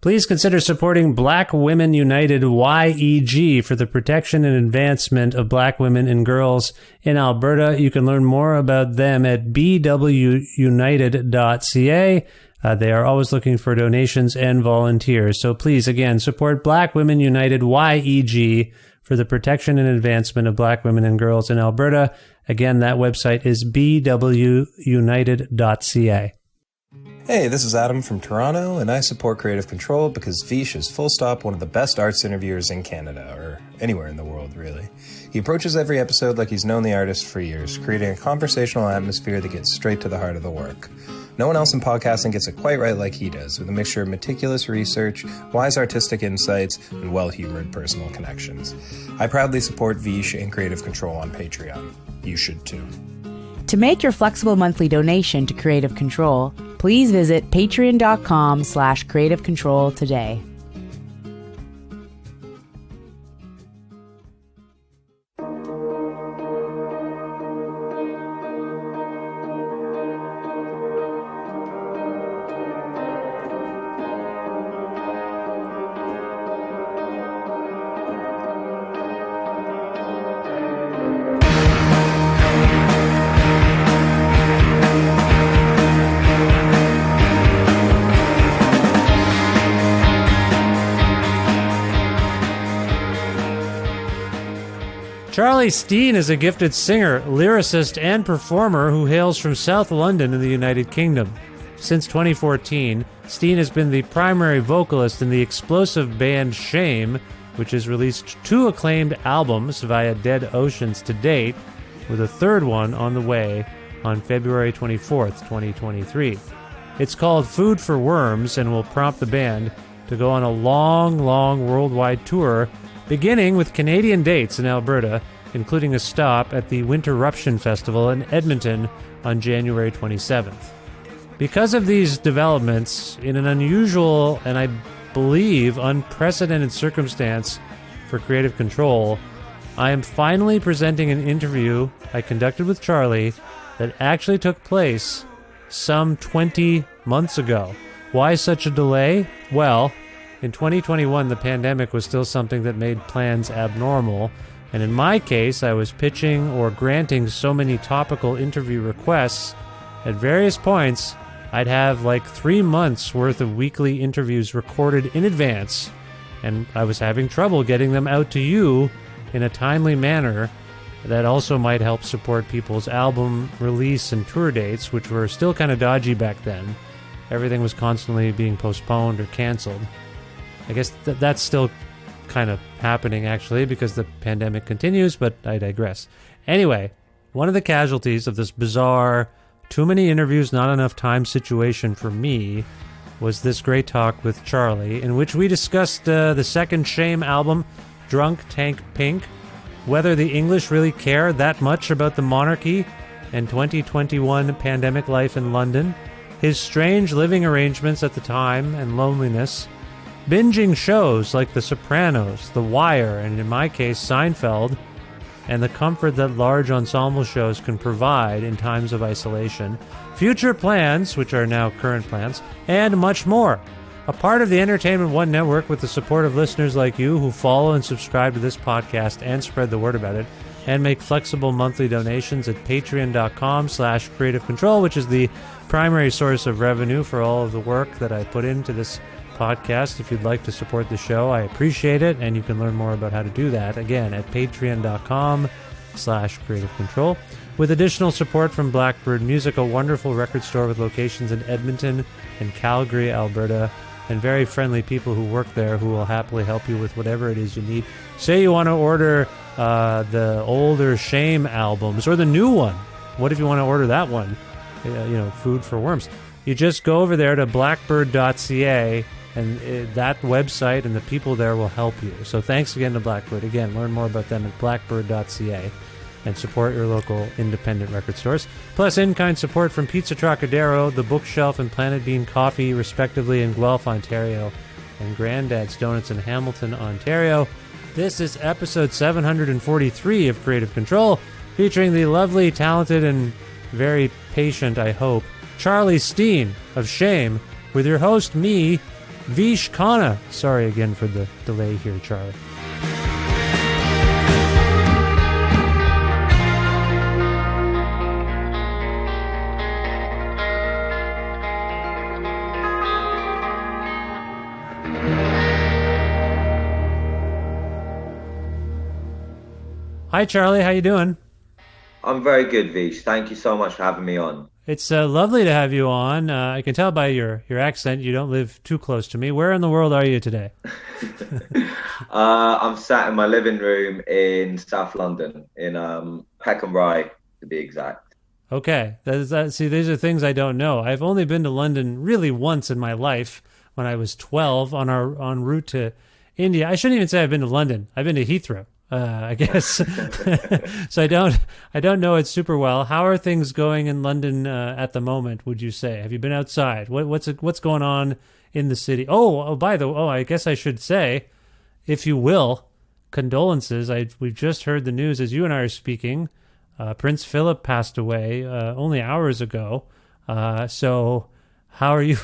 Please consider supporting Black Women United YEG for the protection and advancement of black women and girls in Alberta. You can learn more about them at bwunited.ca. They are always looking for donations and volunteers. So please, again, support Black Women United YEG for the protection and advancement of black women and girls in Alberta. Again, that website is bwunited.ca. Hey, this is Adam from Toronto, and I support Creative Control because Vish is full stop one of the best arts interviewers in Canada, or anywhere in the world, really. He approaches every episode like he's known the artist for years, creating a conversational atmosphere that gets straight to the heart of the work. No one else in podcasting gets it quite right like he does, with a mixture of meticulous research, wise artistic insights, and well-humored personal connections. I proudly support Vish and Creative Control on Patreon. You should too. To make your flexible monthly donation to Creative Control, please visit patreon.com/Creative Control today. Charlie Steen is a gifted singer, lyricist, and performer who hails from South London in the United Kingdom. Since 2014, Steen has been the primary vocalist in the explosive band Shame, which has released 2 acclaimed albums via Dead Oceans to date, with a third one on the way on February 24th, 2023. It's called Food for Worms and will prompt the band to go on a long worldwide tour, beginning with Canadian dates in Alberta, including a stop at the Winterruption Festival in Edmonton on January 27th. Because of these developments, in an unusual and I believe unprecedented circumstance for Creative Control, I am finally presenting an interview I conducted with Charlie that actually took place some 20 months ago. Why such a delay? Well, in 2021, the pandemic was still something that made plans abnormal, and in my case, I was pitching or granting so many topical interview requests. At various points, I'd have like 3 months worth of weekly interviews recorded in advance, and I was having trouble getting them out to you in a timely manner that also might help support people's album release and tour dates, which were still kind of dodgy back then. Everything was constantly being postponed or canceled. I guess that's still kind of happening, actually, because the pandemic continues, but I digress. Anyway, one of the casualties of this bizarre, too many interviews, not enough time situation for me was this great talk with Charlie, in which we discussed the second Shame album, Drunk Tank Pink, whether the English really care that much about the monarchy and 2021 pandemic life in London, his strange living arrangements at the time and loneliness, binging shows like The Sopranos, The Wire, and in my case, Seinfeld, and the comfort that large ensemble shows can provide in times of isolation, future plans, which are now current plans, and much more. A part of the Entertainment One Network with the support of listeners like you who follow and subscribe to this podcast and spread the word about it, and make flexible monthly donations at patreon.com/Creative Control, which is the primary source of revenue for all of the work that I put into this podcast. If you'd like to support the show, I appreciate it, and you can learn more about how to do that, again, at patreon.com/Creative Control. With additional support from Blackbird Music, a wonderful record store with locations in Edmonton and Calgary, Alberta, and very friendly people who work there who will happily help you with whatever it is you need. Say you want to order the older Shame albums, or the new one. What if you want to order that one? Food for Worms. You just go over there to blackbird.ca, and that website and the people there will help you. So thanks again to Blackbird. Again, learn more about them at blackbird.ca and support your local independent record stores. Plus in-kind support from Pizza Trocadero, The Bookshelf, and Planet Bean Coffee, respectively, in Guelph, Ontario, and Grandad's Donuts in Hamilton, Ontario. This is episode 743 of Creative Control, featuring the lovely, talented, and very patient, I hope, Charlie Steen of Shame, with your host, me, Vish Khanna. Sorry again for the delay here, Charlie. Hi, Charlie. How you doing? I'm very good, Vish. Thank you so much for having me on. It's lovely to have you on. I can tell by your accent you don't live too close to me. Where in the world are you today? I'm sat in my living room in South London, in Peckham Rye, to be exact. Okay. See, these are things I don't know. I've only been to London really once in my life when I was 12 on our en route to India. I shouldn't even say I've been to London. I've been to Heathrow. I guess. So I don't know it super well. How are things going in London at the moment, would you say? Have you been outside? What's going on in the city? I guess I should say, if you will, condolences. We've just heard the news as you and I are speaking. Prince Philip passed away only hours ago. So how are you?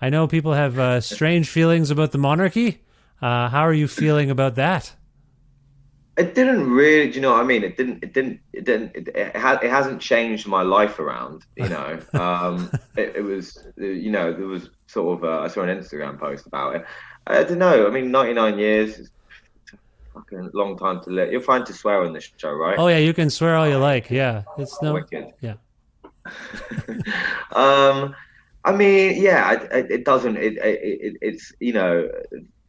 I know people have strange feelings about the monarchy. How are you feeling about that? It didn't really, do you know what I mean? It hasn't changed my life around, you know. It was, you know, there was sort of, I saw an Instagram post about it. I don't know. I mean, 99 years is a fucking long time to live. You're fine to swear on this show, right? Oh yeah, you can swear all you like. Yeah, it's no. Wicked. Yeah. I mean, yeah, it doesn't. It's you know,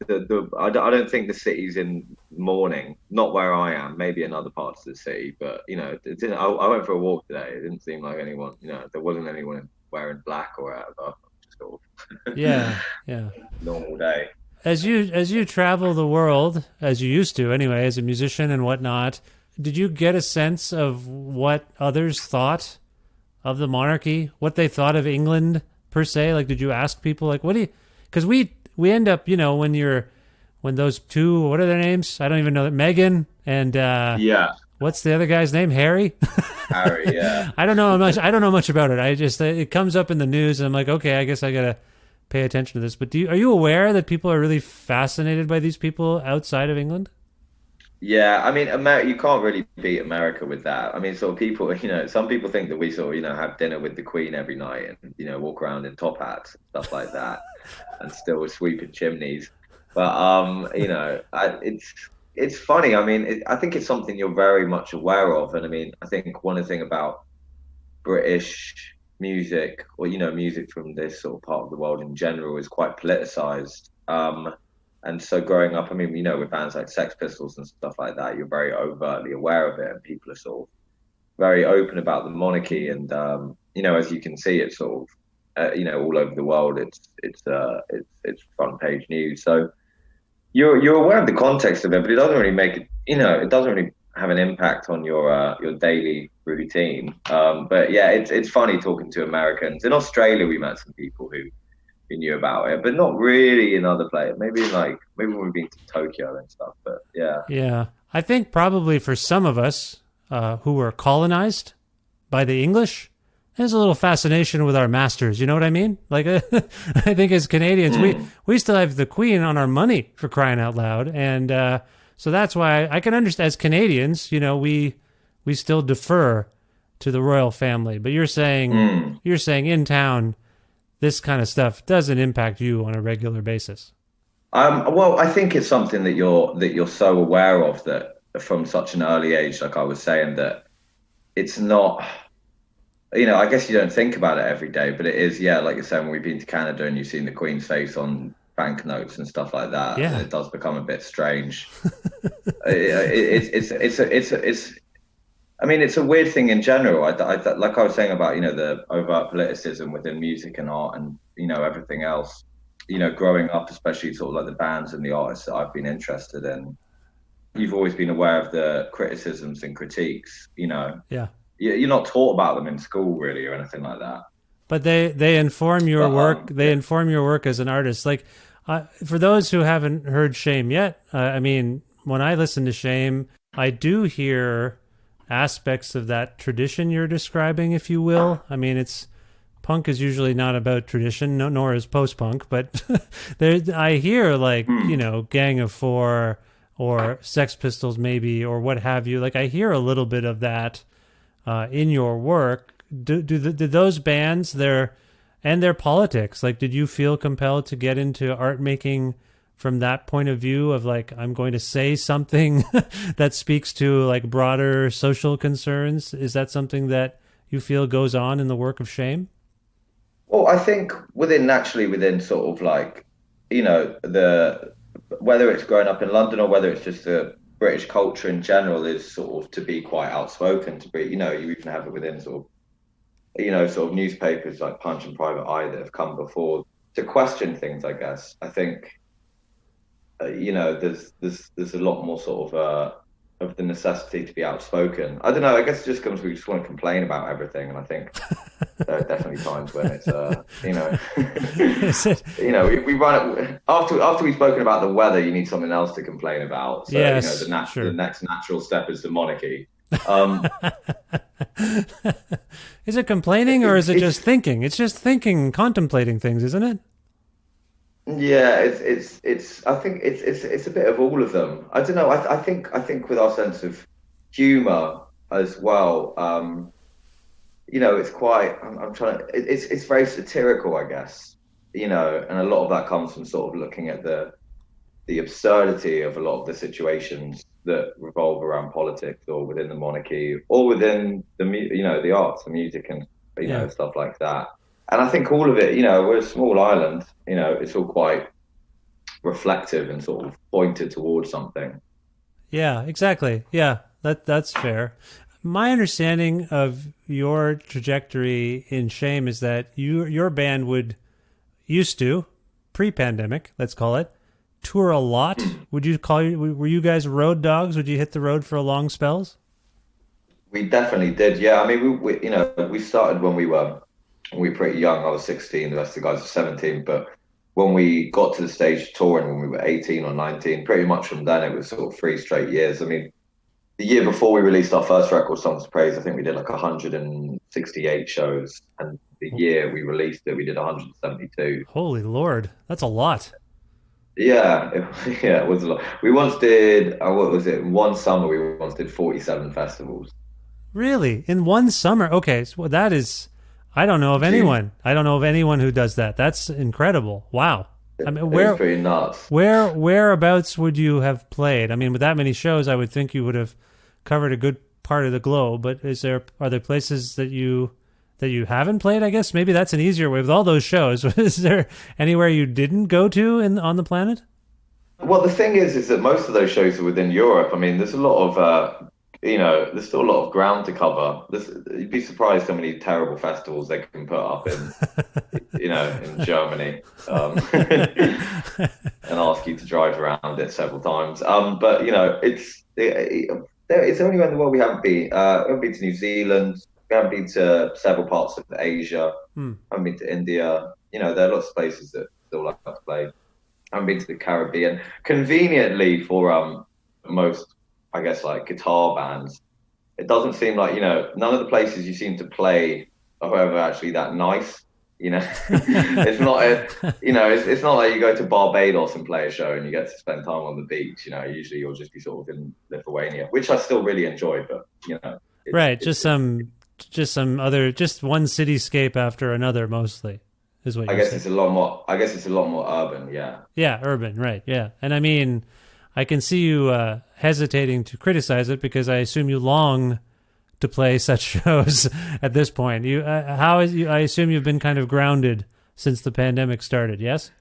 I don't think the city's in mourning. Not where I am. Maybe in other parts of the city, but you know, it didn't. I went for a walk today. It didn't seem like anyone. You know, there wasn't anyone wearing black or whatever. Just sort of Yeah. normal day. As you travel the world, as you used to anyway, as a musician and whatnot, did you get a sense of what others thought of the monarchy? What they thought of England per se? Like, did you ask people, like, what do you? Because we end up, you know, when those two, what are their names? I don't even know that. Meghan and Yeah, what's the other guy's name? Harry. Harry. Yeah. I don't know much about it. It comes up in the news, and I'm like, okay, I guess I gotta pay attention to this. But are you aware that people are really fascinated by these people outside of England? Yeah, I mean, America, you can't really beat America with that. I mean, sort of people, you know, some people think that we sort of, you know, have dinner with the Queen every night and, you know, walk around in top hats and stuff like that and still sweeping chimneys. But, you know, it's funny. I mean, I think it's something you're very much aware of. And I mean, I think one thing about British music, or, you know, music from this sort of part of the world in general, is quite politicized. And so growing up, I mean, you know, with bands like Sex Pistols and stuff like that, you're very overtly aware of it, and people are sort of very open about the monarchy. And you know, as you can see, it's sort of you know, all over the world, it's front page news. So you're aware of the context of it, but it doesn't really make it, you know, it doesn't really have an impact on your daily routine. But yeah, it's funny talking to Americans. In Australia, we met some people who knew about it, but not really in other places. Maybe when we've been to Tokyo and stuff. But yeah. Yeah, I think probably for some of us who were colonized by the English, there's a little fascination with our masters. You know what I mean? Like, I think as Canadians, we still have the Queen on our money, for crying out loud, and so that's why I can understand. As Canadians, you know, we still defer to the royal family. But you're saying in town, this kind of stuff doesn't impact you on a regular basis. Well, I think it's something that you're so aware of, that from such an early age, like I was saying, that it's not, you know, I guess you don't think about it every day, but it is, yeah, like you're saying, when we've been to Canada and you've seen the Queen's face on banknotes and stuff like that, yeah, it does become a bit strange. I mean, it's a weird thing in general. Like I was saying about, you know, the overt politicism within music and art and, you know, everything else, you know, growing up, especially sort of like the bands and the artists that I've been interested in, you've always been aware of the criticisms and critiques, you know. Yeah. You're not taught about them in school really or anything like that. But they inform your work. They inform your work as an artist. Like, for those who haven't heard Shame yet, I mean, when I listen to Shame, I do hear aspects of that tradition you're describing, if you will. I mean, it's punk is usually not about tradition, nor is post-punk, but I hear like, Gang of Four or Sex Pistols maybe, or what have you. Like I hear a little bit of that in your work. Did those bands, their politics, like did you feel compelled to get into art making from that point of view of like, I'm going to say something that speaks to like broader social concerns? Is that something that you feel goes on in the work of Shame? Well, I think naturally within sort of like, the whether it's growing up in London or whether it's just the British culture in general is sort of to be quite outspoken, to be, you even have it within sort of newspapers like Punch and Private Eye that have come before to question things, I guess. I think, there's a lot more sort of the necessity to be outspoken. I don't know. I guess it just comes, we just want to complain about everything, and I think there are definitely times when it's we run it after we've spoken about the weather. You need something else to complain about. So yes, the next natural step is the monarchy. Is it complaining or is it just thinking? It's just thinking, contemplating things, isn't it? Yeah, it's. I think it's a bit of all of them. I don't know. I think with our sense of humor as well. It's quite. I'm trying to. It's very satirical, I guess. And a lot of that comes from sort of looking at the absurdity of a lot of the situations that revolve around politics or within the monarchy or within the arts, the music and stuff like that. And I think all of it, we're a small island, it's all quite reflective and sort of pointed towards something. Yeah, exactly. Yeah, that's fair. My understanding of your trajectory in Shame is that your band used to, pre-pandemic, let's call it, tour a lot. Were you guys road dogs? Would you hit the road for long spells? We definitely did. Yeah. I mean, we started when we were pretty young. I was 16, the rest of the guys were 17. But when we got to the stage touring when we were 18 or 19, pretty much from then it was sort of 3 straight years. I mean, the year before we released our first record, Songs of Praise, I think we did like 168 shows. And the year we released it, we did 172. Holy Lord, that's a lot. Yeah, it was a lot. We once did, what was it? One summer, we once did 47 festivals. Really? In one summer? Okay, so that is, I don't know of anyone. I don't know of anyone who does that. That's incredible. Wow. I mean, it's pretty nuts. Whereabouts would you have played? I mean, with that many shows, I would think you would have covered a good part of the globe. But are there places that you haven't played? I guess maybe that's an easier way. With all those shows, is there anywhere you didn't go to on the planet? Well, the thing is that most of those shows are within Europe. I mean, there's a lot of there's still a lot of ground to cover. You'd be surprised how many terrible festivals they can put up in, in Germany, and ask you to drive around it several times. But it's only in the world we haven't been. We haven't been to New Zealand. We haven't been to several parts of Asia. Haven't been to India. There are lots of places that still like to play. Haven't been to the Caribbean. Conveniently for most, I guess, like guitar bands, it doesn't seem like none of the places you seem to play are ever actually that nice. It's not it's not like you go to Barbados and play a show and you get to spend time on the beach. Usually you'll just be sort of in Lithuania, which I still really enjoy, but right, just one cityscape after another, mostly is what I guess saying. It's a lot more. I guess it's a lot more urban. Yeah. Yeah, urban. Right. Yeah, and I mean, I can see you hesitating to criticize it because I assume you long to play such shows at this point. I assume you've been kind of grounded since the pandemic started. Yes.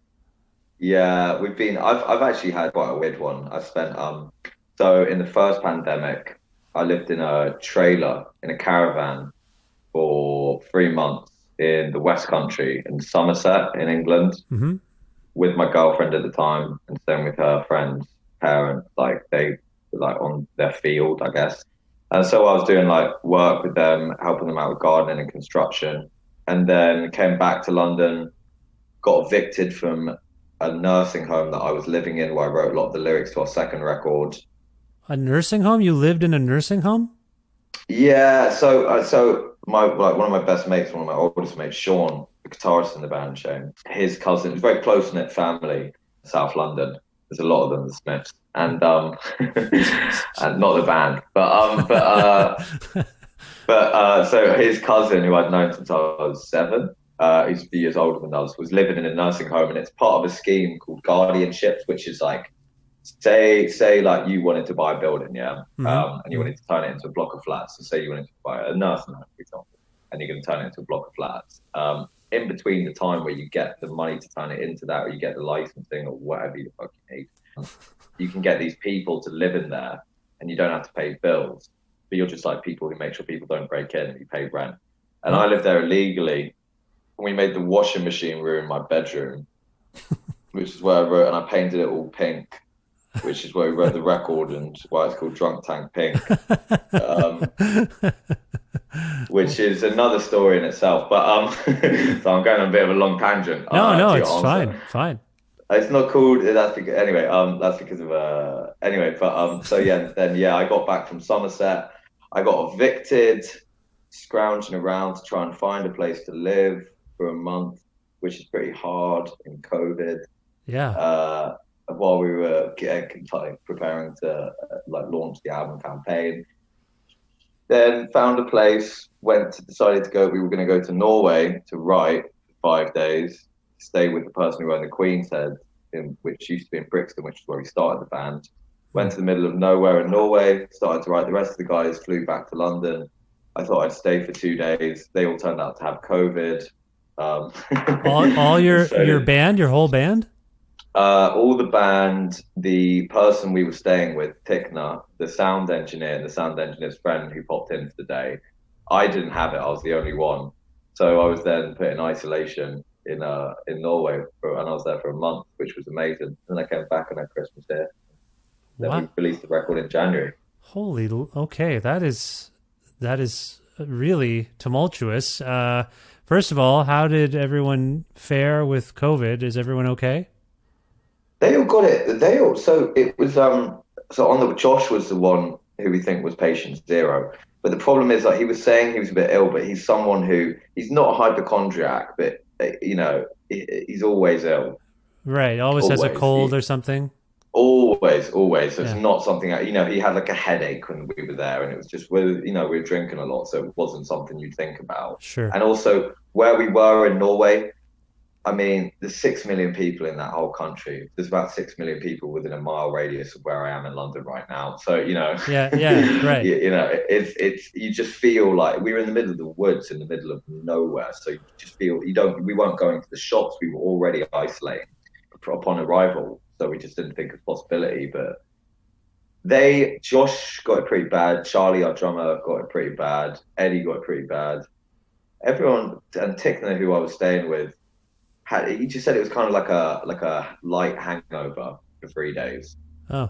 Yeah, we've been. I've actually had quite a weird one. I spent so in the first pandemic, I lived in a trailer in a caravan for 3 months in the West Country in Somerset in England, with my girlfriend at the time and staying with her friends' parents. Like they were like on their field, I guess. And so I was doing like work with them, helping them out with gardening and construction, and then came back to London, got evicted from a nursing home that I was living in, where I wrote a lot of the lyrics to our second record. A nursing home? You lived in a nursing home? Yeah, so my like one of my best mates, one of my oldest mates, Sean, the guitarist in the band, Shane, his cousin, it's a very close knit family, South London. There's a lot of them, the Smiths, and and not the band, but so his cousin, who I'd known since I was 7, he's a few years older than us, was living in a nursing home, and it's part of a scheme called guardianships, which is like say like you wanted to buy a building, yeah, and you wanted to turn it into a block of flats. So say you wanted to buy a nursing home, for example, and you're going to turn it into a block of flats. In between the time where you get the money to turn it into that, or you get the licensing or whatever the fuck you need, you can get these people to live in there, and you don't have to pay bills. But you're just like people who make sure people don't break in, and you pay rent. And I lived there illegally. And we made the washing machine room my bedroom, which is where I wrote, and I painted it all pink, which is where we wrote the record and why it's called Drunk Tank Pink, which is another story in itself. But so I'm going on a bit of a long tangent. No, to it's your answer. fine. It's not called. That's because anyway. That's because of anyway. But so yeah. Then yeah, I got back from Somerset. I got evicted, scrounging around to try and find a place to live for a month, which is pretty hard in COVID. Yeah. While we were preparing to like launch the album campaign. Then found a place, decided to go. We were going to go to Norway to write for 5 days, stay with the person who owned the Queen's Head, which used to be in Brixton, which is where we started the band. Went to the middle of nowhere in Norway, started to write. The rest of the guys flew back to London. I thought I'd stay for 2 days. They all turned out to have COVID. All your band, your whole band? All the band, the person we were staying with, Tikna, the sound engineer, and the sound engineer's friend who popped in for the day. I didn't have it. I was the only one. So I was then put in isolation in Norway, and I was there for a month, which was amazing. And I came back and had Christmas here. Then we released the record in January. Okay, that is really tumultuous. First of all, how did everyone fare with COVID? Is everyone okay? They all got it. So it was Josh was the one who we think was patient 0. But the problem is he was saying he was a bit ill, but he's someone he's not a hypochondriac, but he's always ill. Right. Always has a cold or something. Always. So it's not something he had like a headache when we were there, and it was just we were drinking a lot, so it wasn't something you'd think about. Sure. And also where we were in Norway, I mean, there's 6 million people in that whole country. There's about 6 million people within a mile radius of where I am in London right now. So, Yeah, right. it's you just feel like we were in the middle of the woods, in the middle of nowhere. So you just feel we weren't going to the shops. We were already isolating upon arrival. So we just didn't think of possibility. But Josh got it pretty bad. Charlie, our drummer, got it pretty bad. Eddie got it pretty bad. Everyone, and Tikna, who I was staying with, he just said it was kind of like a light hangover for 3 days. Oh,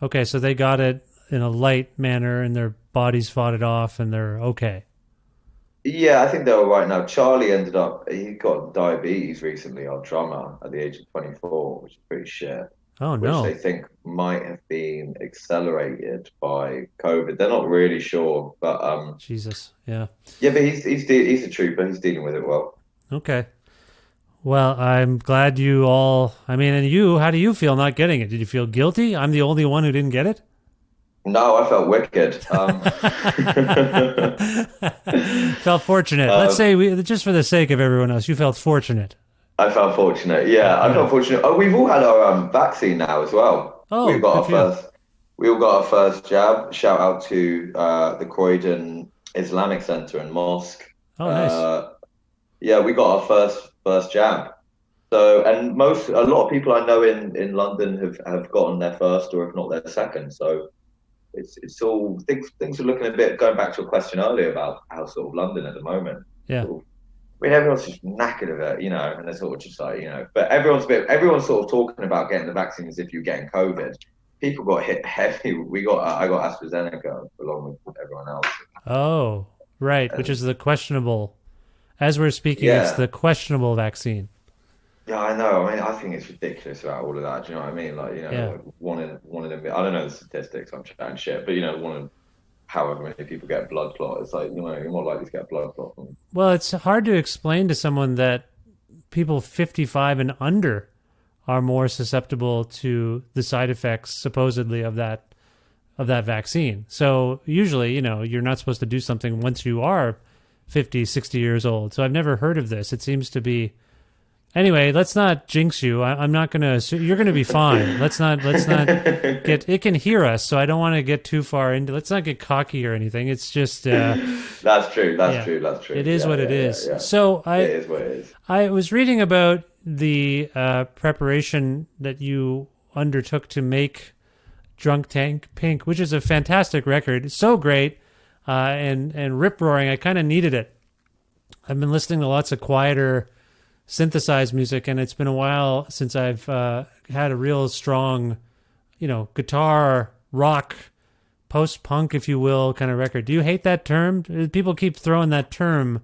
okay. So they got it in a light manner, and their bodies fought it off, and they're okay. Yeah, I think they're all right now. Charlie he got diabetes recently, our drummer, at the age of 24, which is pretty shit. Oh no! Which they think might have been accelerated by COVID. They're not really sure, but Jesus, yeah. Yeah, but he's a trooper. He's dealing with it well. Okay. Well, I'm glad you all. I mean, and you, how do you feel not getting it? Did you feel guilty? I'm the only one who didn't get it? No, I felt wicked. Felt fortunate. Let's say, just for the sake of everyone else, you felt fortunate. I felt fortunate. Yeah, I felt fortunate. Oh, we've all had our vaccine now as well. Oh, we all got our first jab. Shout out to the Croydon Islamic Center and Mosque. Oh, nice. Yeah, we got our first jab. So, and a lot of people I know in London have gotten their first, or if not their second. So it's all things are looking a bit, going back to a question earlier about how sort of London at the moment. Yeah. I mean, everyone's just knackered of it, and they're sort of just like, but everyone's sort of talking about getting the vaccine as if you're getting COVID. People got hit heavy. I got AstraZeneca along with everyone else. Oh, right. Which is the questionable, as we're speaking, It's the questionable vaccine. Yeah, I know. I mean, I think it's ridiculous about all of that. Do you know what I mean? Like, one in I don't know the statistics. I'm chatting shit, but one in however many people get a blood clot. It's like, you're more likely to get a blood clot. Well, it's hard to explain to someone that people 55 and under are more susceptible to the side effects supposedly of that vaccine. So usually, you're not supposed to do something once you are 50, 60 years old. So I've never heard of this. It seems to be. Anyway, let's not jinx you. I'm not going to. You're going to be fine. Let's not get. It can hear us, so I don't want to get too far into. Let's not get cocky or anything. It's just. That's true. That's true. That's true. It is what it is. Yeah. So it is what it is. I was reading about the preparation that you undertook to make Drunk Tank Pink, which is a fantastic record. It's so great and rip roaring. I kind of needed it. I've been listening to lots of quieter synthesized music, and it's been a while since I've had a real strong, guitar, rock, post-punk, if you will, kind of record. Do you hate that term? People keep throwing that term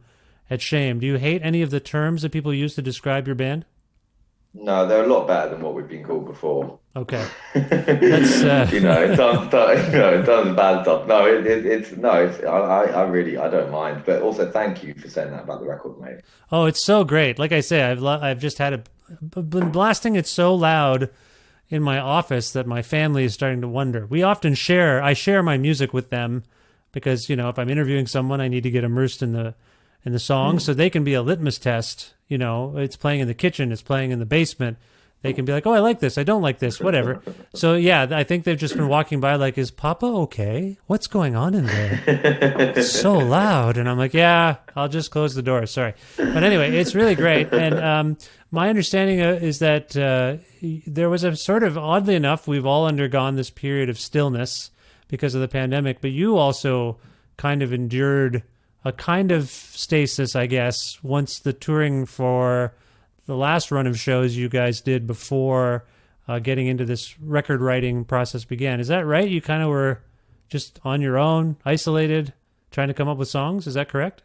at shame. Do you hate any of the terms that people use to describe your band? No, they're a lot better than what we've been called before. Okay. That's, in terms of bad stuff. I don't mind. But also, thank you for saying that about the record, mate. Oh, it's so great. Like I say, I've just been blasting it so loud in my office that my family is starting to wonder. I share my music with them because, if I'm interviewing someone, I need to get immersed in the song so they can be a litmus test. It's playing in the kitchen, it's playing in the basement. They can be like, oh, I like this, I don't like this, whatever. So, yeah, I think they've just been walking by like, is Papa okay? What's going on in there? It's so loud. And I'm like, yeah, I'll just close the door. Sorry. But anyway, it's really great. And my understanding is that there was a sort of, oddly enough, we've all undergone this period of stillness because of the pandemic, but you also kind of endured a kind of stasis, I guess, once the touring for the last run of shows you guys did before getting into this record writing process began. Is that right? You kind of were just on your own, isolated, trying to come up with songs. Is that correct?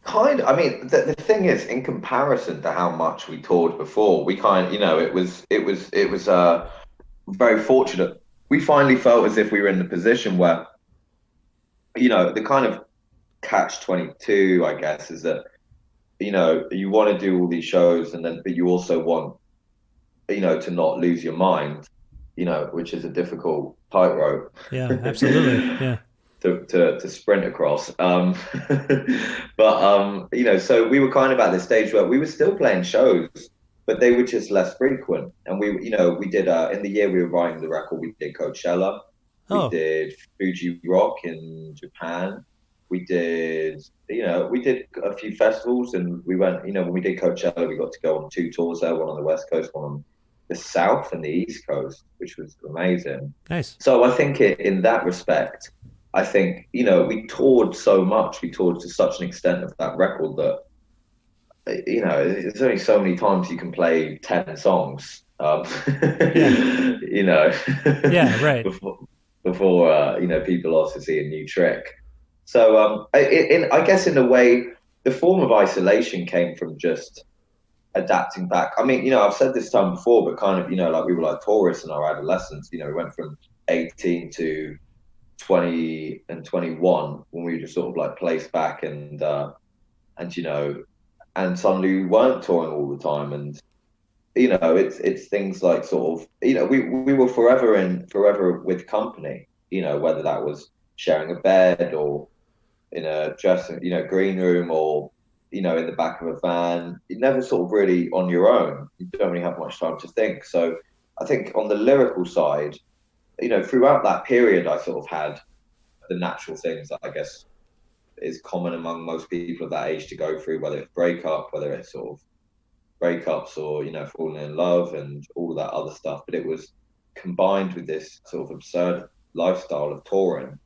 The thing is, in comparison to how much we toured before, we it was very fortunate. We finally felt as if we were in the position where, the kind of catch-22, I guess, is that, you want to do all these shows but you also want, to not lose your mind, which is a difficult tightrope. Yeah, absolutely. Yeah. to sprint across. So we were kind of at this stage where we were still playing shows, but they were just less frequent. And we did, in the year we were writing the record, we did Coachella, we did Fuji Rock in Japan. We did a few festivals, and we went, when we did Coachella, we got to go on 2 tours there, one on the West Coast, one on the South and the East Coast, which was amazing. Nice. So I think in that respect, I think, we toured so much, we toured to such an extent of that record that, there's only so many times you can play 10 songs, Yeah, right. before people also see a new trick. So I guess in a way, the form of isolation came from just adapting back. I mean, I've said this time before, but kind of, like we were like tourists in our adolescence. We went from 18 to 20 and 21 when we were just sort of like placed back and suddenly we weren't touring all the time. And, it's things like sort of, we were forever with company, whether that was sharing a bed or in a dressing, green room, or in the back of a van. You're never sort of really on your own. You don't really have much time to think. So I think on the lyrical side, throughout that period, I sort of had the natural things that I guess is common among most people of that age to go through, whether it's whether it's sort of breakups or, falling in love and all of that other stuff. But it was combined with this sort of absurd lifestyle of touring,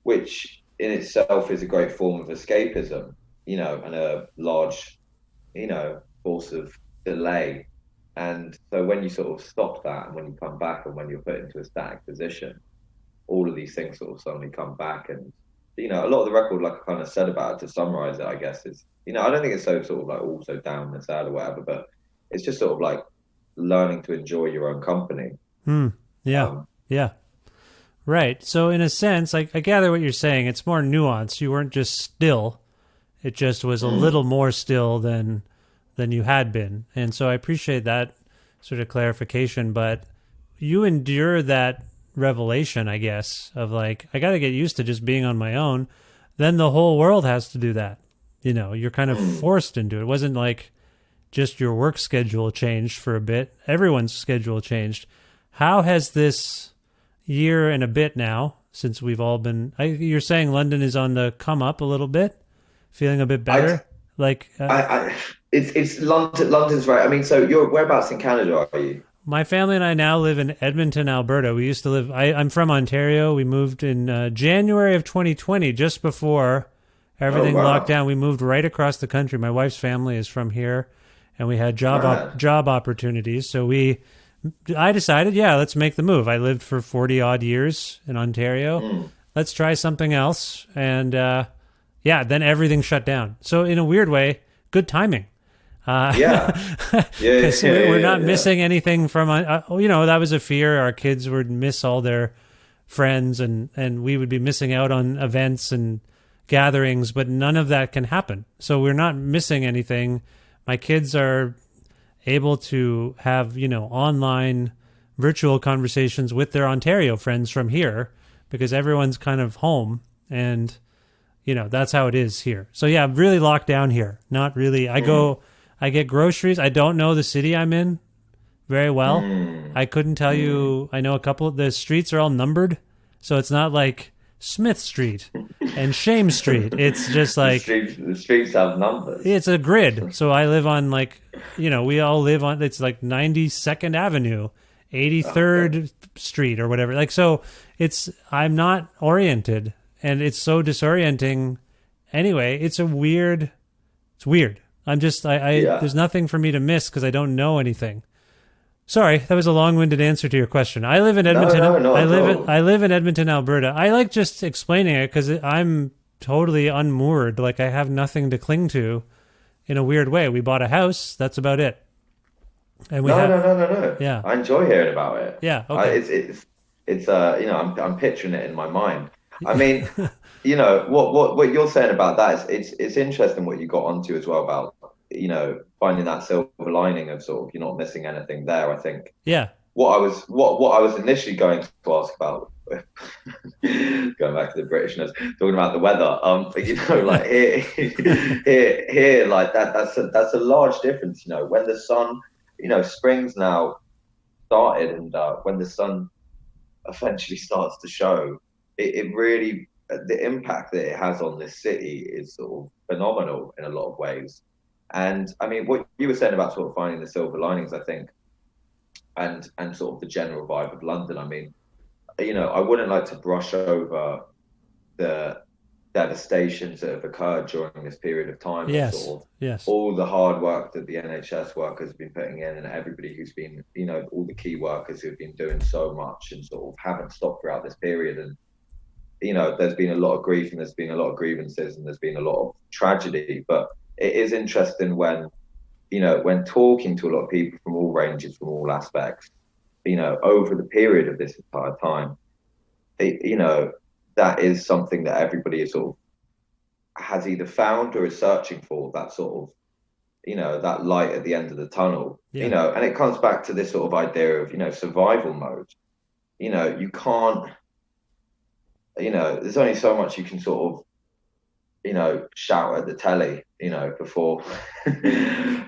which in itself is a great form of escapism, and a large, force of delay. And so when you sort of stop that, and when you come back, and when you're put into a static position, all of these things sort of suddenly come back. And, a lot of the record, like I kind of said about it, to summarize it, I guess, is, I don't think it's so sort of like all so down and sad or whatever, but it's just sort of like learning to enjoy your own company. Yeah. Right. So in a sense, I gather what you're saying. It's more nuanced. You weren't just still. It just was a little more still than you had been. And so I appreciate that sort of clarification. But you endure that revelation, I guess, of like, I got to get used to just being on my own. Then the whole world has to do that. You know, you're kind of forced into it. It wasn't like just your work schedule changed for a bit. Everyone's schedule changed. How has this year and a bit now, since we've all been, you're saying London is on the come up a little bit, feeling a bit better? It's London. London's right. I mean, so you're whereabouts in Canada are you? My family and I now live in Edmonton, Alberta. We used to live, I'm from Ontario. We moved in January of 2020, just before everything locked down. We moved right across the country. My wife's family is from here, and we had job opportunities. So I decided, let's make the move. I lived for 40 odd years in Ontario. Let's try something else. And then everything shut down. So in a weird way, good timing. We're not missing anything from, that was a fear. Our kids would miss all their friends and we would be missing out on events and gatherings, but none of that can happen. So we're not missing anything. My kids are able to have, online virtual conversations with their Ontario friends from here because everyone's kind of home and, that's how it is here. So yeah, I'm really locked down here. Not really. I get groceries. I don't know the city I'm in very well. I couldn't tell you. I know a couple of the streets are all numbered. So it's not like Smith Street and Shame Street. It's just like the streets have numbers. It's a grid. So I live on we all live on, it's like 92nd Avenue, 83rd Street or whatever. So I'm not oriented and it's so disorienting. Anyway, it's weird. I'm just, there's nothing for me to miss because I don't know anything. Sorry, that was a long-winded answer to your question. I live in Edmonton. I live in Edmonton, Alberta. I like just explaining it because I'm totally unmoored. Like I have nothing to cling to in a weird way. We bought a house. That's about it. And No. Yeah. I enjoy hearing about it. Yeah. Okay. It's I'm picturing it in my mind. I mean, what you're saying about that is it's interesting what you got onto as well about, finding that silver lining of sort of you're not missing anything there. I think. Yeah. What I was initially going to ask about, going back to the Britishness, talking about the weather. Like here, like that's a large difference. When the sun, spring's now started, and when the sun eventually starts to show, it really, the impact that it has on this city is sort of phenomenal in a lot of ways. And I mean, what you were saying about sort of finding the silver linings, I think, and sort of the general vibe of London. I mean, I wouldn't like to brush over the devastations that have occurred during this period of time. Yes. Sort of yes. All the hard work that the NHS workers have been putting in, and everybody who's been, all the key workers who've been doing so much and sort of haven't stopped throughout this period. And there's been a lot of grief and there's been a lot of grievances and there's been a lot of tragedy. But it is interesting when talking to a lot of people from all ranges, from all aspects, over the period of this entire time, that is something that everybody is sort of has either found or is searching for, that sort of, that light at the end of the tunnel, and it comes back to this sort of idea of, survival mode. You can't, there's only so much you can sort of, shout at the telly, before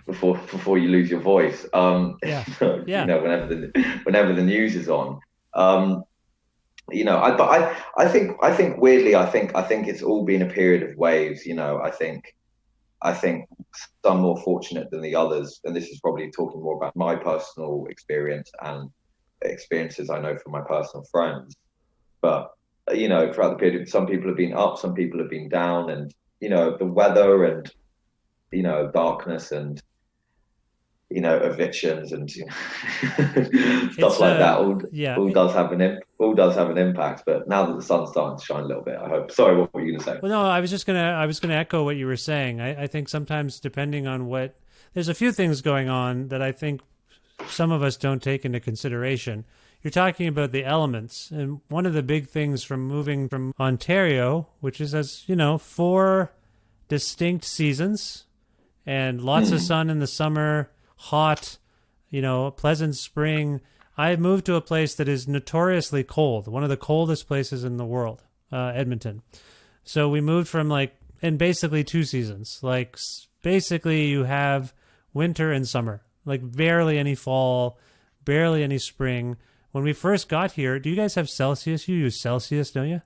before you lose your voice. Whenever the news is on. I think weirdly, I think it's all been a period of waves. I think some more fortunate than the others, and this is probably talking more about my personal experience and experiences I know from my personal friends. But throughout the period, some people have been up, some people have been down, and the weather and darkness and evictions and stuff like that all does have an impact. But now that the sun's starting to shine a little bit, I hope. Sorry, what were you going to say? Well, no, I was gonna echo what you were saying. I think sometimes, depending on there's a few things going on that I think some of us don't take into consideration. You're talking about the elements, and one of the big things from moving from Ontario, which is, as you know, 4 distinct seasons and lots of sun in the summer, hot, pleasant spring. I moved to a place that is notoriously cold, one of the coldest places in the world, Edmonton. So we moved from and basically 2 seasons. Basically you have winter and summer, barely any fall, barely any spring. When we first got here, do you guys have Celsius? You use Celsius, don't you?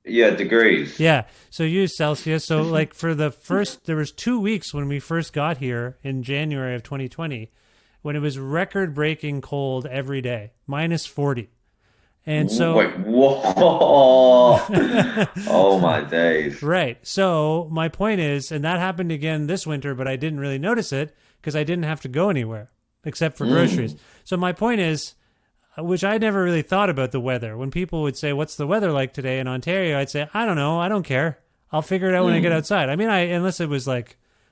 Yeah, degrees. Yeah. So you use Celsius. So for the first, there was 2 weeks when we first got here in January of 2020, when it was record breaking cold every day, -40. And so, wait, whoa. Oh my days. Right. So my point is, and that happened again this winter, but I didn't really notice it because I didn't have to go anywhere except for groceries. So my point is, which I never really thought about the weather. When people would say, "What's the weather like today in Ontario?" I'd say, "I don't know. I don't care. I'll figure it out when I get outside." I mean, unless it was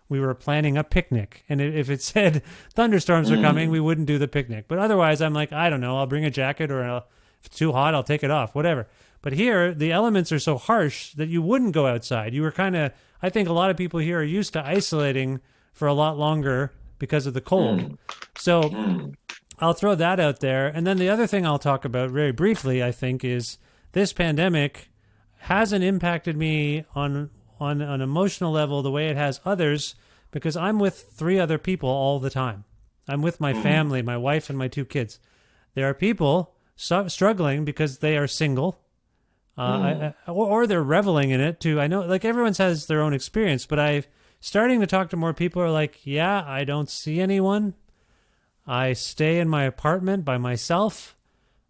we were planning a picnic, and if it said thunderstorms are coming, we wouldn't do the picnic. But otherwise, I'm I don't know. I'll bring a jacket, or if it's too hot, I'll take it off, whatever. But here, the elements are so harsh that you wouldn't go outside. You were I think a lot of people here are used to isolating for a lot longer because of the cold. So I'll throw that out there. And then the other thing I'll talk about very briefly, I think, is this pandemic hasn't impacted me on an emotional level the way it has others, because I'm with 3 other people all the time. I'm with my family, my wife and my 2 kids. There are people struggling because they are single, or they're reveling in it too. I know everyone's has their own experience, but I'm starting to talk to more people who are yeah, I don't see anyone. I stay in my apartment by myself.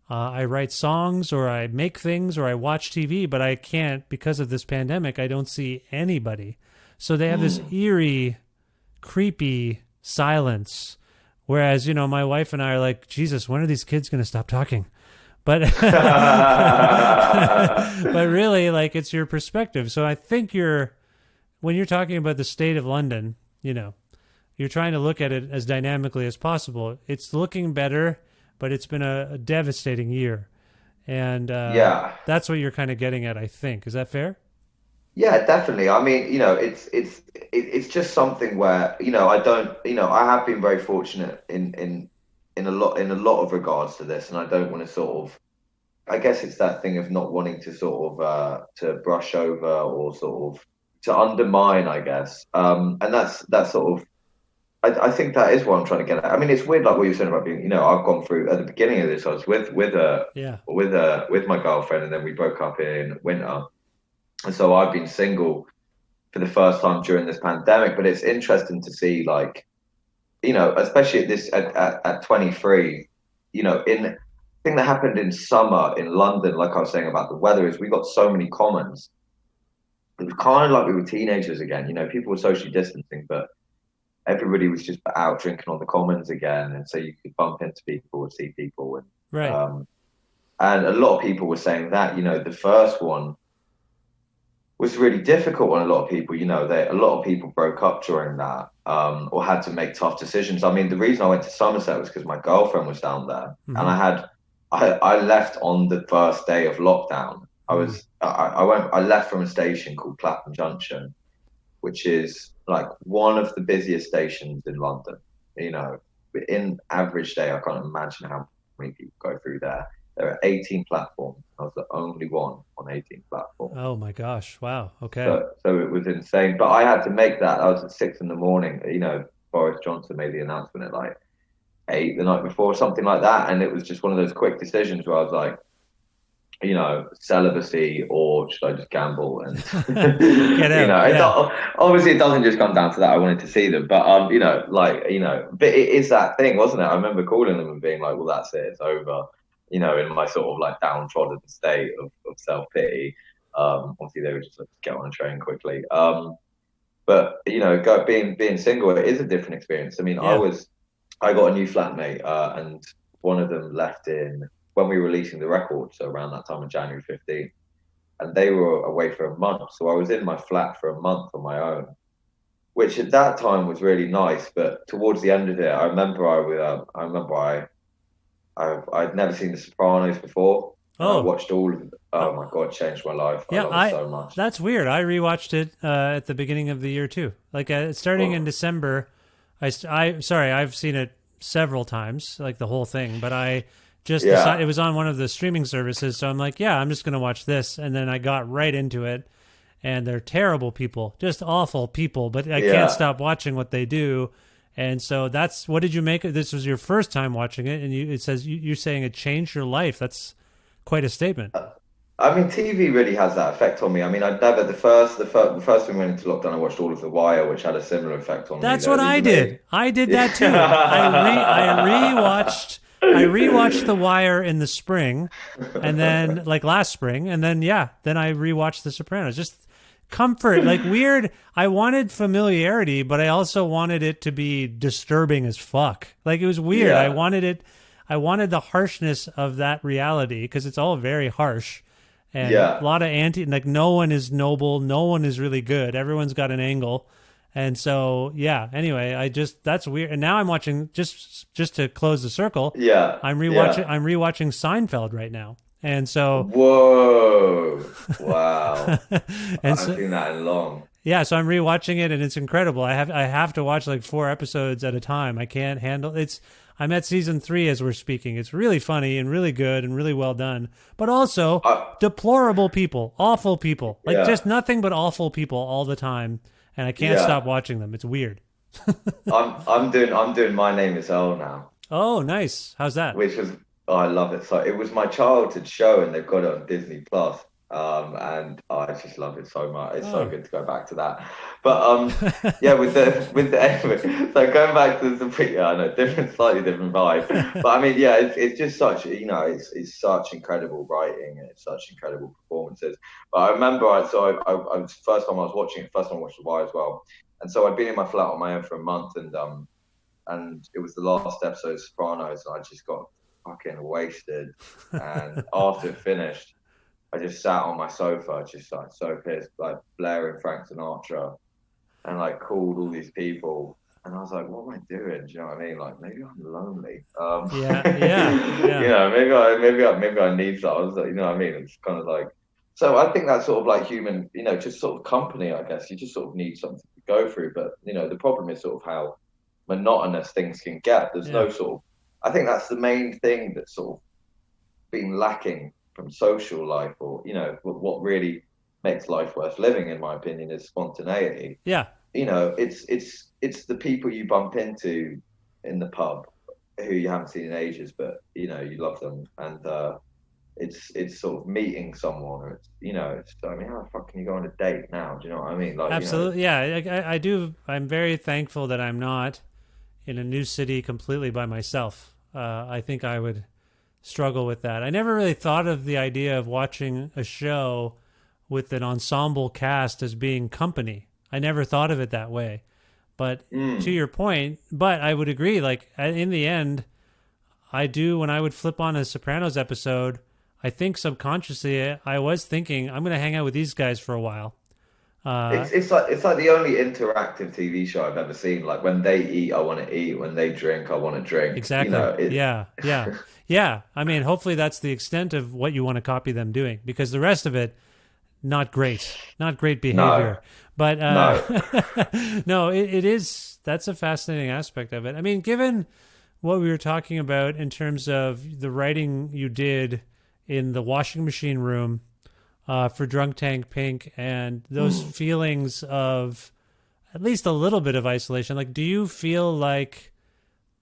I write songs, or I make things, or I watch TV, but I can't, because of this pandemic, I don't see anybody. So they have this eerie, creepy silence. Whereas, my wife and I are Jesus, when are these kids going to stop talking? But, but really, it's your perspective. So I think when you're talking about the state of London, you're trying to look at it as dynamically as possible. It's looking better, but it's been a devastating year. And that's what you're kind of getting at, I think. Is that fair? Yeah, definitely. I mean, it's just something where, I have been very fortunate in a lot of regards to this, and I don't want to I guess it's that thing of not wanting to to brush over or to undermine, I guess. And that's I think that is what I'm trying to get at. I mean, it's weird, what you were saying about being, I've gone through at the beginning of this. I was with my girlfriend, and then we broke up in winter, and so I've been single for the first time during this pandemic. But it's interesting to see, especially at 23, in thing that happened in summer in London, like I was saying about the weather, is we got so many comments. It was kind of like we were teenagers again. People were socially distancing, but everybody was just out drinking on the commons again, and so you could bump into people and see people, and right. And a lot of people were saying that the first one was really difficult on a lot of people. A lot of people broke up during that, or had to make tough decisions. I mean, the reason I went to Somerset was because my girlfriend was down there, and I left on the first day of lockdown. I left from a station called Clapham Junction, which is one of the busiest stations in London. In average day, I can't imagine how many people go through there. There are 18 platforms. I was the only one on 18 platforms. Oh my gosh! Wow. Okay. So it was insane. But I had to make that. I was at 6 a.m. Boris Johnson made the announcement at 8 the night before, something like that, and it was just one of those quick decisions where I was celibacy, or should I just gamble and get out? Obviously it doesn't just come down to that. I wanted to see them, but but it is that thing, wasn't it? I remember calling them and being well, that's it, it's over, in my downtrodden state of self-pity. Obviously they were just get on a train quickly, but being single, it is a different experience. I mean, I got a new flatmate, and one of them left when we were releasing the record, so around that time of January 15th, and they were away for a month. So I was in my flat for a month on my own. which at that time was really nice. But towards the end of it, I'd never seen The Sopranos before. And I Oh, watched all of it. Oh my God, it changed my life. I yeah, love it so much. that's weird. I rewatched it at the beginning of the year too. Like starting in December, sorry, I've seen it several times, like the whole thing, but I just decided it was on one of the streaming services, so I'm like, yeah, I'm just going to watch this, and then I got right into it, and they're terrible people, just awful people, but I can't stop watching what they do. And so that's, what did you make of this? Was your first time watching it, and it says you're saying it changed your life. That's quite a statement. I mean, TV really has that effect on me. I mean, I never the first time we went into lockdown, I watched all of The Wire, which had a similar effect on me. That's what I did. I did that too. I rewatched The Wire in the spring, and then like last spring, and then then I rewatched The Sopranos. Just comfort, like weird. I wanted familiarity, but I also wanted it to be disturbing as fuck. Like it was weird. Yeah. I wanted the harshness of that reality because it's all very harsh. And a lot of like no one is noble, no one is really good. Everyone's got an angle. And so, anyway, that's weird. And now I'm watching, just to close the circle. Yeah. I'm rewatching Seinfeld right now. And so, whoa, wow. I've seen that in long. Yeah, so I'm rewatching it and it's incredible. I have to watch like 4 episodes at a time. I can't handle I'm at season 3 as we're speaking. It's really funny and really good and really well done, but also deplorable people, awful people, like just nothing but awful people all the time, and I can't stop watching them. It's weird. I'm doing My Name Is Earl now. Oh, nice. How's that? I love it. So it was my childhood show, and they've got it on Disney Plus. And I just love it so much. It's so good to go back to that. But anyway, so going back to slightly different vibe. But I mean, it's just such, it's such incredible writing and it's such incredible performances. But I remember, I was first time I watched The Wire as well, and so I'd been in my flat on my own for a month, and it was the last episode of Sopranos, and I just got fucking wasted. And after it finished, I just sat on my sofa, just like so pissed, like blaring Frank Sinatra, and like called all these people, and I was like, "What am I doing?" Do you know what I mean? Like maybe I'm lonely. Maybe I need that. I was like, you know what I mean? It's kind of like, so I think that's sort of like human, just sort of company. I guess you just sort of need something to go through. But the problem is sort of how monotonous things can get. There's no sort of. I think that's the main thing that's sort of been lacking from social life, or what really makes life worth living, in my opinion, is spontaneity. It's the people you bump into in the pub who you haven't seen in ages, but you love them, and it's sort of meeting someone, or I mean, how the fuck can you go on a date now? Do you know what I mean? Like, absolutely. I do. I'm very thankful that I'm not in a new city completely by myself. I think I would struggle with that. I never really thought of the idea of watching a show with an ensemble cast as being company. I never thought of it that way. But to your point, but I would agree, like in the end, I do, when I would flip on a Sopranos episode, I think subconsciously I was thinking, I'm going to hang out with these guys for a while. It's like the only interactive TV show I've ever seen. Like when they eat, I want to eat. When they drink, I want to drink. Exactly. Yeah. I mean, hopefully that's the extent of what you want to copy them doing, because the rest of it, not great behavior. No. But no, it is. That's a fascinating aspect of it. I mean, given what we were talking about in terms of the writing you did in the washing machine room for Drunk Tank Pink, and those feelings of at least a little bit of isolation. Like, do you feel like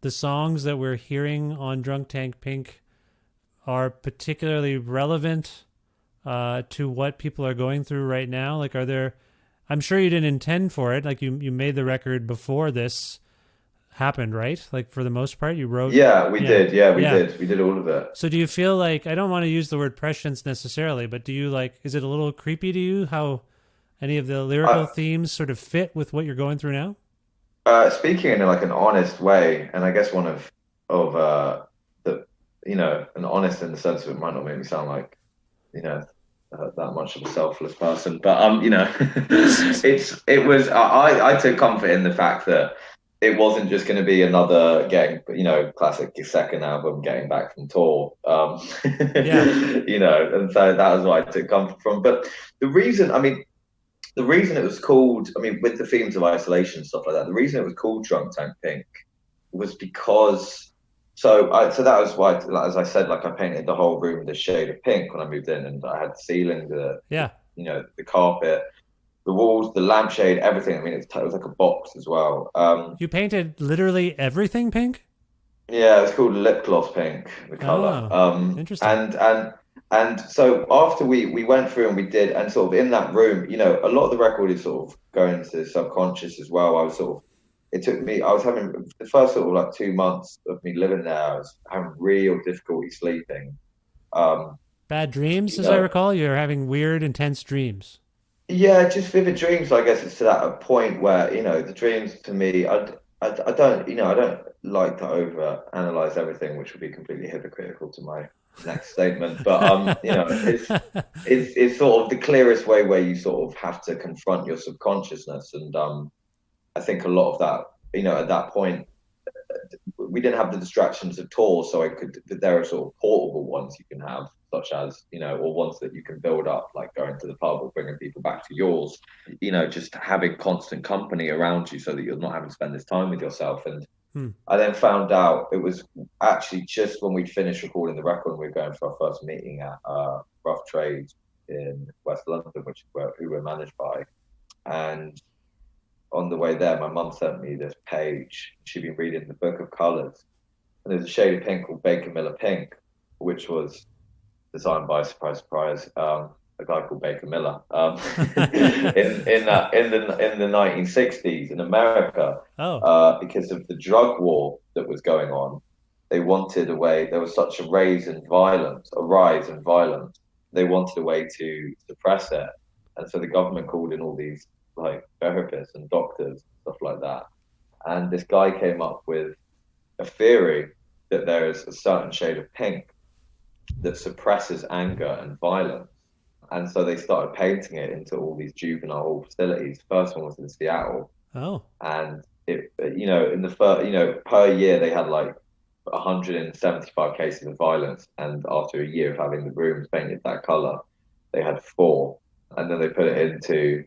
the songs that we're hearing on Drunk Tank Pink are particularly relevant to what people are going through right now? Like, I'm sure you didn't intend for it. Like, you made the record before this happened, right? Like, for the most part, you wrote. Yeah, we did. Yeah, we did. We did all of it. So do you feel like, I don't want to use the word prescience necessarily, but do you like, is it a little creepy to you how any of the lyrical themes sort of fit with what you're going through now? Speaking in like an honest way, and I guess one of an honest in the sense of it might not make me sound like, that much of a selfless person. But you know, it was. I took comfort in the fact that it wasn't just going to be another getting, you know, classic second album, getting back from tour. Yeah. You know, and so that was what I took comfort from. But the reason, I mean, the reason it was called, I mean, with the themes of isolation and stuff like that, the reason it was called Drunk Tank Pink was because, so that was why, as I said, like I painted the whole room the shade of pink when I moved in, and I had the ceiling, you know, the carpet, the walls, the lampshade, everything. I mean, it was like a box as well. You painted literally everything pink? Yeah, it's called lip gloss pink, the color. Interesting. And so after we went through and we did, and sort of in that room, you know, a lot of the record is sort of going into the subconscious as well. I was having the first sort of like 2 months of me living there, I was having real difficulty sleeping. Bad dreams, as I recall. You're having weird, intense dreams. Yeah, just vivid dreams. I guess it's to that point where, you know, the dreams to me, I don't, you know, I don't like to over analyze everything, which would be completely hypocritical to my next statement. But you know, it's sort of the clearest way where you sort of have to confront your subconsciousness, and I think a lot of that, you know, at that point, we didn't have the distractions at all, so there are sort of portable ones you can have, such as, you know, or ones that you can build up, like going to the pub or bringing people back to yours, you know, just having constant company around you so that you're not having to spend this time with yourself. And I then found out it was actually just when we finished recording the record and we were going for our first meeting at Rough Trade in West London, which is who we're managed by. And on the way there, my mum sent me this page. She'd been reading the Book of Colours, and there's a shade of pink called Baker Miller Pink, which was designed by, surprise, surprise, a guy called Baker Miller, in the 1960s in America. Because of the drug war that was going on. They wanted a way. There was such a rise in violence. They wanted a way to suppress it, and so the government called in all these like therapists and doctors, stuff like that. And this guy came up with a theory that there is a certain shade of pink that suppresses anger and violence. And so they started painting it into all these juvenile facilities. First one was in Seattle. And it, you know, in the first, you know, per year they had like 175 cases of violence. And after a year of having the rooms painted that color, they had 4. And then they put it into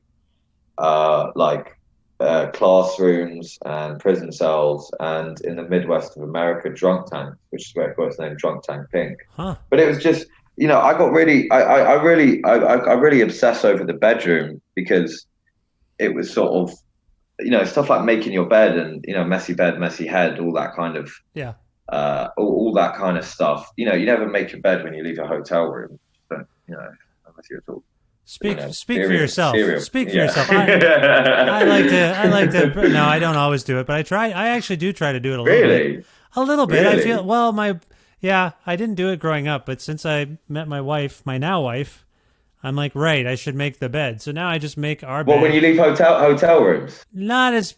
classrooms and prison cells, and in the Midwest of America, drunk tanks, which is where it got its name, Drunk Tank Pink. But it was just, you know, I got really, I really obsessed over the bedroom, because it was sort of, you know, stuff like making your bed and, you know, messy bed, messy head, all that kind of, all that kind of stuff. You know, you never make your bed when you leave a hotel room, but, you know, unless you're talking. Speak for yourself. Speak for yourself. I like to. No, I don't always do it, but I try. I actually do try to do it a little bit. A little bit. Really? I feel I didn't do it growing up, but since I met my wife, my now wife, I'm like, right, I should make the bed. So now I just make our bed. Well, when you leave hotel rooms, not as.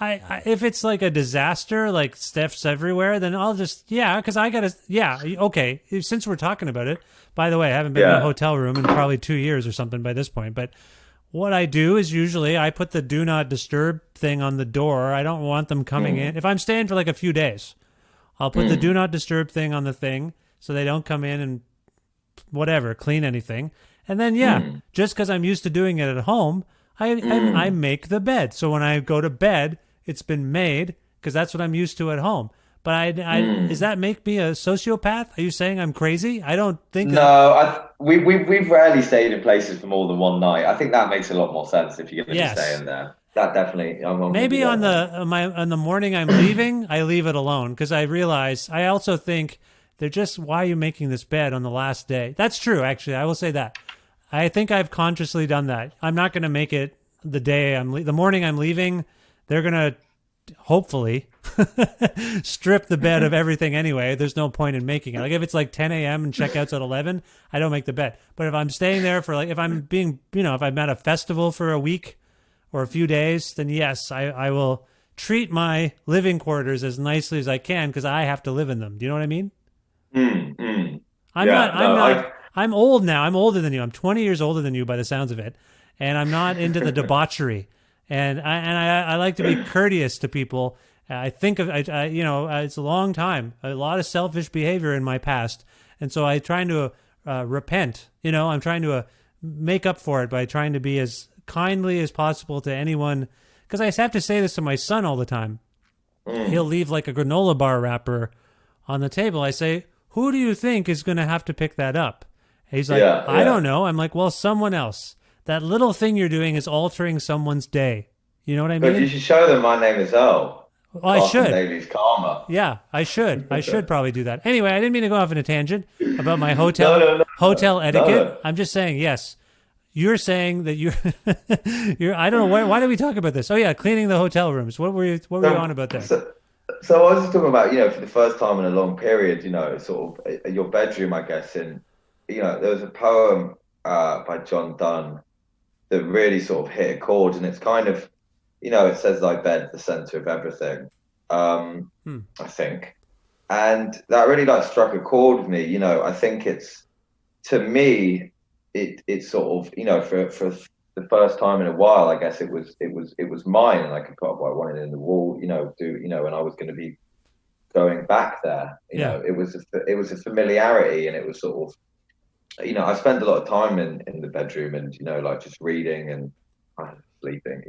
If it's like a disaster, like stuff's everywhere, then I'll just, because I gotta, okay. Since we're talking about it, by the way, I haven't been in a hotel room in probably 2 years or something by this point, but what I do is usually I put the do not disturb thing on the door. I don't want them coming in. If I'm staying for like a few days, I'll put the do not disturb thing on the thing so they don't come in and whatever, clean anything. And then, just because I'm used to doing it at home, I make the bed. So when I go to bed, it's been made because that's what I'm used to at home. But does that make me a sociopath? Are you saying I'm crazy? I don't think. No, we've rarely stayed in places for more than one night. I think that makes a lot more sense if you're going to be staying there. That definitely. Maybe on the morning I'm leaving, I leave it alone because I realize. I also think they're just, why are you making this bed on the last day? That's true, actually. I will say that. I think I've consciously done that. I'm not going to make it the day the morning I'm leaving. They're going to hopefully strip the bed of everything anyway. There's no point in making it. Like if it's like 10 a.m. and checkout's at 11, I don't make the bed. But if I'm staying there for like, if I'm being, if I'm at a festival for a week or a few days, then yes, I will treat my living quarters as nicely as I can because I have to live in them. Do you know what I mean? I'm I'm old now. I'm older than you. I'm 20 years older than you by the sounds of it, and I'm not into the debauchery. And I like to be courteous to people. I think of it's a long time, a lot of selfish behavior in my past, and so I'm trying to repent. I'm trying to make up for it by trying to be as kindly as possible to anyone. Because I have to say this to my son all the time. He'll leave like a granola bar wrapper on the table. I say, "Who do you think is going to have to pick that up?" He's like, "I don't know." I'm like, "Well, someone else. That little thing you're doing is altering someone's day." You know what I mean? But you should show them My Name Is Earl. Well, I should. Daly's Karma. Yeah, I should. I should probably do that. Anyway, I didn't mean to go off on a tangent about my hotel etiquette. No. I'm just saying, yes. You're saying that you're. I don't know why did we talk about this? Oh yeah, cleaning the hotel rooms. What were you on about that? So I was just talking about, for the first time in a long period, sort of your bedroom, I guess. And there was a poem by John Donne that really sort of hit a chord, and it's kind of, it says thy bed's the center of everything. I think, and that really like struck a chord with me. I think it's, to me, it's sort of, for the first time in a while, I guess it was mine, and I could put what I wanted in the wall, and I was going to be going back there. It was a familiarity, and it was sort of, I spent a lot of time in the bedroom, and like just reading and sleeping,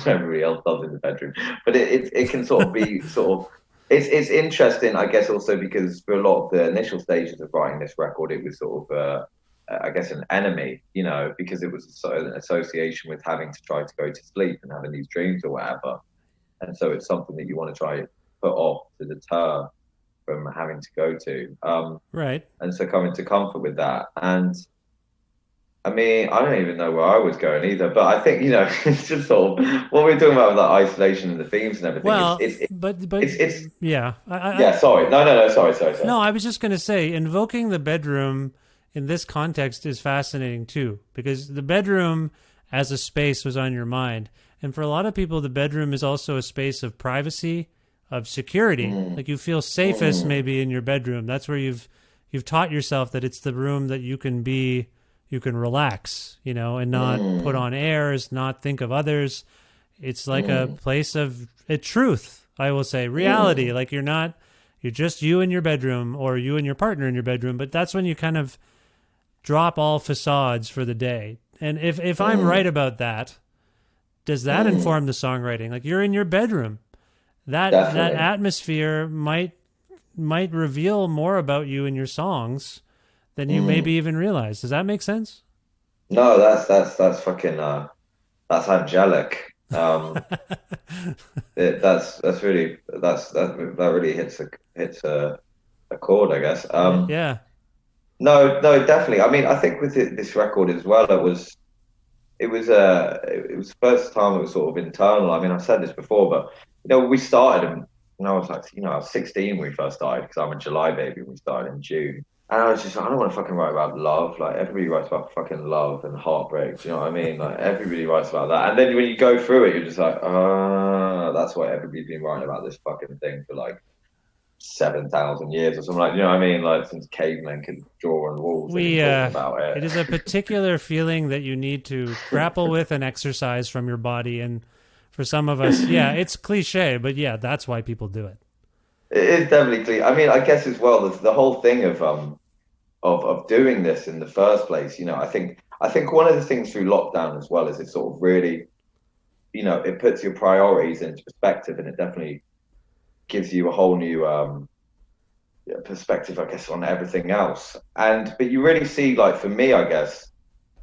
everybody else does in the bedroom. But it can sort of be sort of, it's interesting, I guess, also because for a lot of the initial stages of writing this record, it was sort of I guess an enemy, because it was an association with having to try to go to sleep and having these dreams or whatever. And so it's something that you want to try to put off to deter from having to go to. Right. And so coming to comfort with that. And I mean, I don't even know where I was going either, but I think, it's just sort of what we're talking about with that isolation and the themes and everything. Well, yeah. Yeah, sorry. No, sorry. No, I was just going to say, invoking the bedroom in this context is fascinating too, because the bedroom as a space was on your mind. And for a lot of people, the bedroom is also a space of privacy, of security. Like you feel safest maybe in your bedroom. That's where you've taught yourself that it's the room that you can relax, and not put on airs, not think of others. It's like a place of truth, I will say, reality. Like you're just you in your bedroom, or you and your partner in your bedroom, but that's when you kind of drop all facades for the day. And if I'm right about that, does that inform the songwriting? Like you're in your bedroom. That atmosphere might reveal more about you in your songs than you maybe even realize. Does that make sense? No, that's fucking that's angelic. That really hits a chord, I guess. Yeah. No, definitely. I mean, I think with this record as well, it was the first time it was sort of internal. I mean, I've said this before, but we started, and I was like, I was 16 when we first started, because I'm a July baby, and we started in June. And I was just like, I don't want to fucking write about love. Like everybody writes about fucking love and heartbreak. Do you know what I mean? Like everybody writes about that. And then when you go through it, you're just like, that's why everybody's been writing about this fucking thing for like 7,000 years or something, like, you know what I mean? Like since cavemen could draw on walls. About it. It is a particular feeling that you need to grapple with and exercise from your body. And for some of us, it's cliche, but that's why people do it. It is definitely cliche. I mean, I guess as well, the whole thing of doing this in the first place, I think one of the things through lockdown as well is it sort of really, it puts your priorities into perspective, and it definitely gives you a whole new perspective, I guess, on everything else. But you really see, like for me, I guess,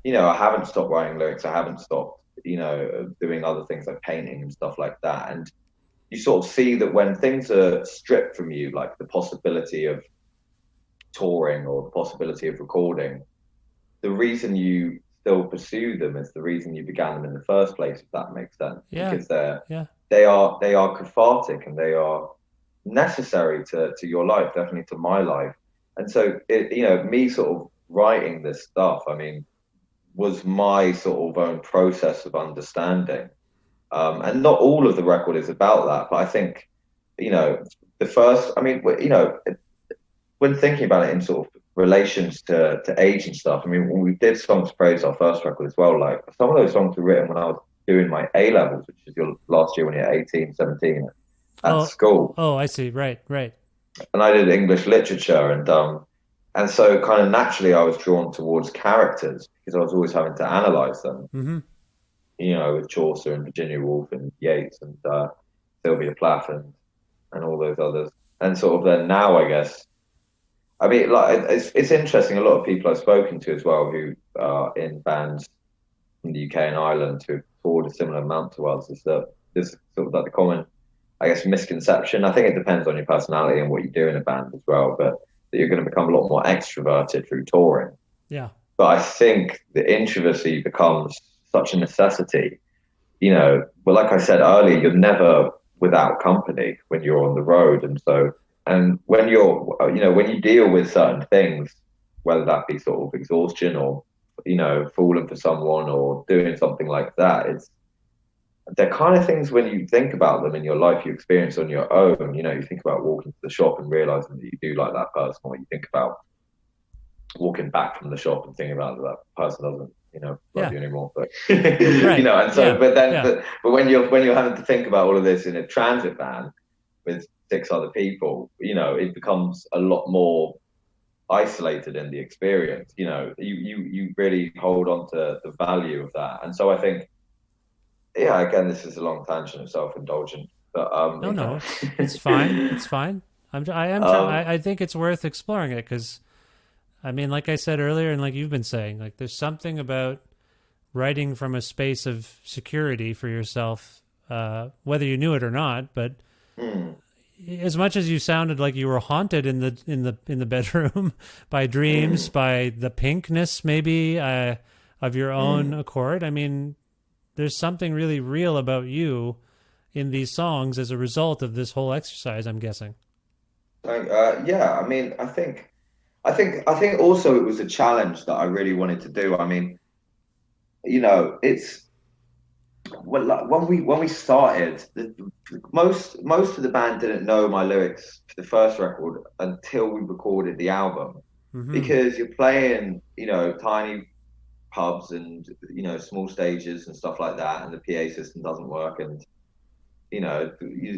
I haven't stopped writing lyrics. I haven't stopped, doing other things like painting and stuff like that. And you sort of see that when things are stripped from you, like the possibility of touring or the possibility of recording, the reason you still pursue them is the reason you began them in the first place, if that makes sense. Yeah. Because they are cathartic, and they are necessary to your life, definitely to my life. And so me sort of writing this stuff, I mean, was my sort of own process of understanding. And not all of the record is about that, but I think, the first, I mean, when thinking about it in sort of relations to age and stuff. I mean, when we did Songs to Praise, our first record as well, like some of those songs were written when I was doing my A levels, which is your last year when you're 18, 17 at school. Oh, I see. Right. And I did English literature, and so kind of naturally I was drawn towards characters because I was always having to analyze them. Mm-hmm. You know, with Chaucer and Virginia Woolf and Yeats and Sylvia Plath and all those others. And sort of then now, I guess, I mean, like it's interesting. A lot of people I've spoken to as well who are in bands in the UK and Ireland who afford a similar amount to us is that there's sort of like the common, I guess, misconception. I think it depends on your personality and what you do in a band as well, but that you're going to become a lot more extroverted through touring. Yeah. But I think the introversy becomes such a necessity. You know, well, like I said earlier, you're never without company when you're on the road. And when you're, you know, when you deal with certain things, whether that be sort of exhaustion or, you know, falling for someone or doing something like that, they're kind of things when you think about them in your life, you experience on your own. You know, you think about walking to the shop and realizing that you do like that person, or you think about walking back from the shop and thinking about that person doesn't, you know, love you anymore. But right. You know, and so, yeah. but when you're having to think about all of this in a transit van with 6 other people, you know, it becomes a lot more isolated in the experience. You know, you really hold on to the value of that. And so I think, yeah, again, this is a long tangent of self-indulgent, but no, it's fine. It's fine. I think it's worth exploring it because, I mean, like I said earlier, and like you've been saying, like there's something about writing from a space of security for yourself, whether you knew it or not. But as much as you sounded like you were haunted in the bedroom by dreams, by the pinkness maybe of your own accord, I mean, there's something really real about you in these songs as a result of this whole exercise, I'm guessing. Yeah, I mean, I think also it was a challenge that I really wanted to do. I mean, you know, it's well, like when we started, most of the band didn't know my lyrics for the first record until we recorded the album, because you're playing, you know, tiny pubs and, you know, small stages and stuff like that, and the PA system doesn't work, and you know,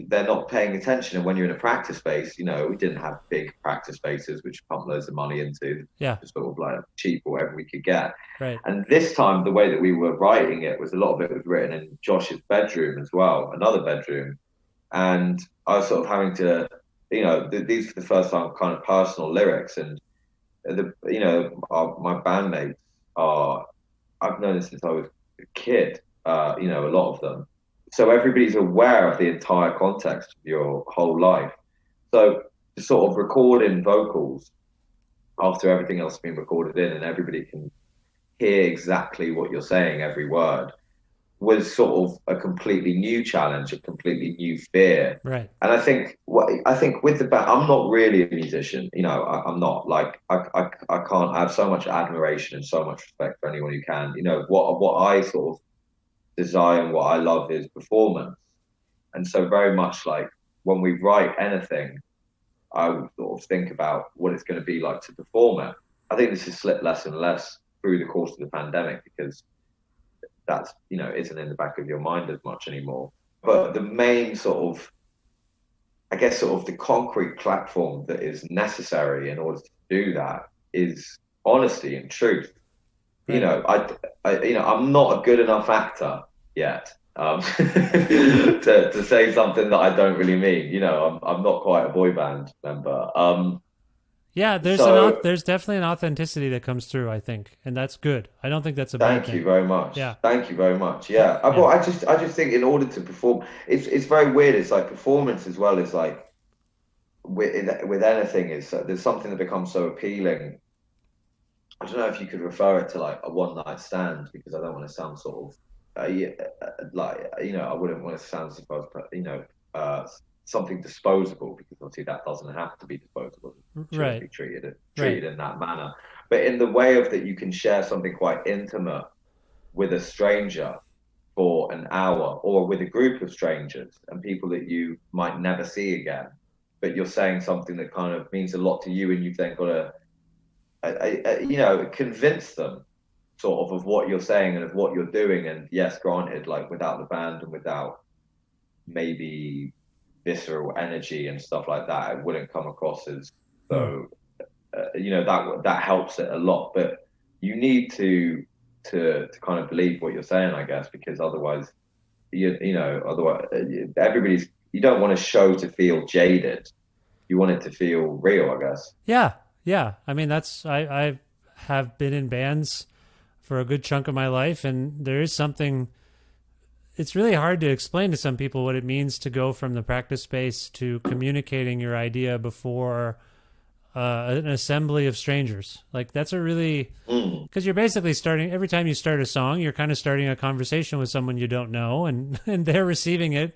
they're not paying attention. And when you're in a practice space, you know, we didn't have big practice spaces which pump loads of money into, just sort of like cheap or whatever we could get. Right. And this time, the way that we were writing it was a lot of it was written in Josh's bedroom as well, another bedroom. And I was sort of having to, you know, these for the first time kind of personal lyrics. And you know, my bandmates I've known them since I was a kid, you know, a lot of them. So everybody's aware of the entire context of your whole life. So to sort of record in vocals after everything else has been recorded in and everybody can hear exactly what you're saying, every word, was sort of a completely new challenge, a completely new fear. Right. And I think with the band, I'm not really a musician, you know, I'm not. Like I can't. I have so much admiration and so much respect for anyone who can. You know, what I sort of desire and what I love is performance. And so very much like when we write anything, I would sort of think about what it's going to be like to perform it. I think this has slipped less and less through the course of the pandemic because that's, you know, isn't in the back of your mind as much anymore. But the main sort of, I guess, sort of the concrete platform that is necessary in order to do that is honesty and truth. You know, I'm not a good enough actor yet to say something that I don't really mean. You know, I'm not quite a boy band member. Yeah, there's definitely an authenticity that comes through, I think, and that's good. I don't think that's a bad thing. Thank you very much. Yeah. Thank you very much. Yeah. Well, I just think in order to perform, it's very weird. It's like performance as well is like with anything is there's something that becomes so appealing. I don't know if you could refer it to like a one night stand, because I don't want to sound sort of like, you know, I wouldn't want to sound as if I was, you know, something disposable, because obviously that doesn't have to be disposable. It shouldn't be treated in that manner. But in the way of that you can share something quite intimate with a stranger for an hour, or with a group of strangers and people that you might never see again, but you're saying something that kind of means a lot to you, and you've then got to you know, convince them sort of what you're saying and of what you're doing. And yes, granted, like without the band and without maybe visceral energy and stuff like that, it wouldn't come across as so. You know, that helps it a lot, but you need to kind of believe what you're saying, I guess, because otherwise, otherwise everybody's. You don't want a show to feel jaded. You want it to feel real, I guess. Yeah, yeah. I mean, I have been in bands for a good chunk of my life, and there is something. It's really hard to explain to some people what it means to go from the practice space to communicating your idea before an assembly of strangers. Like that's a really, because you're basically starting, every time you start a song, you're kind of starting a conversation with someone you don't know, and they're receiving it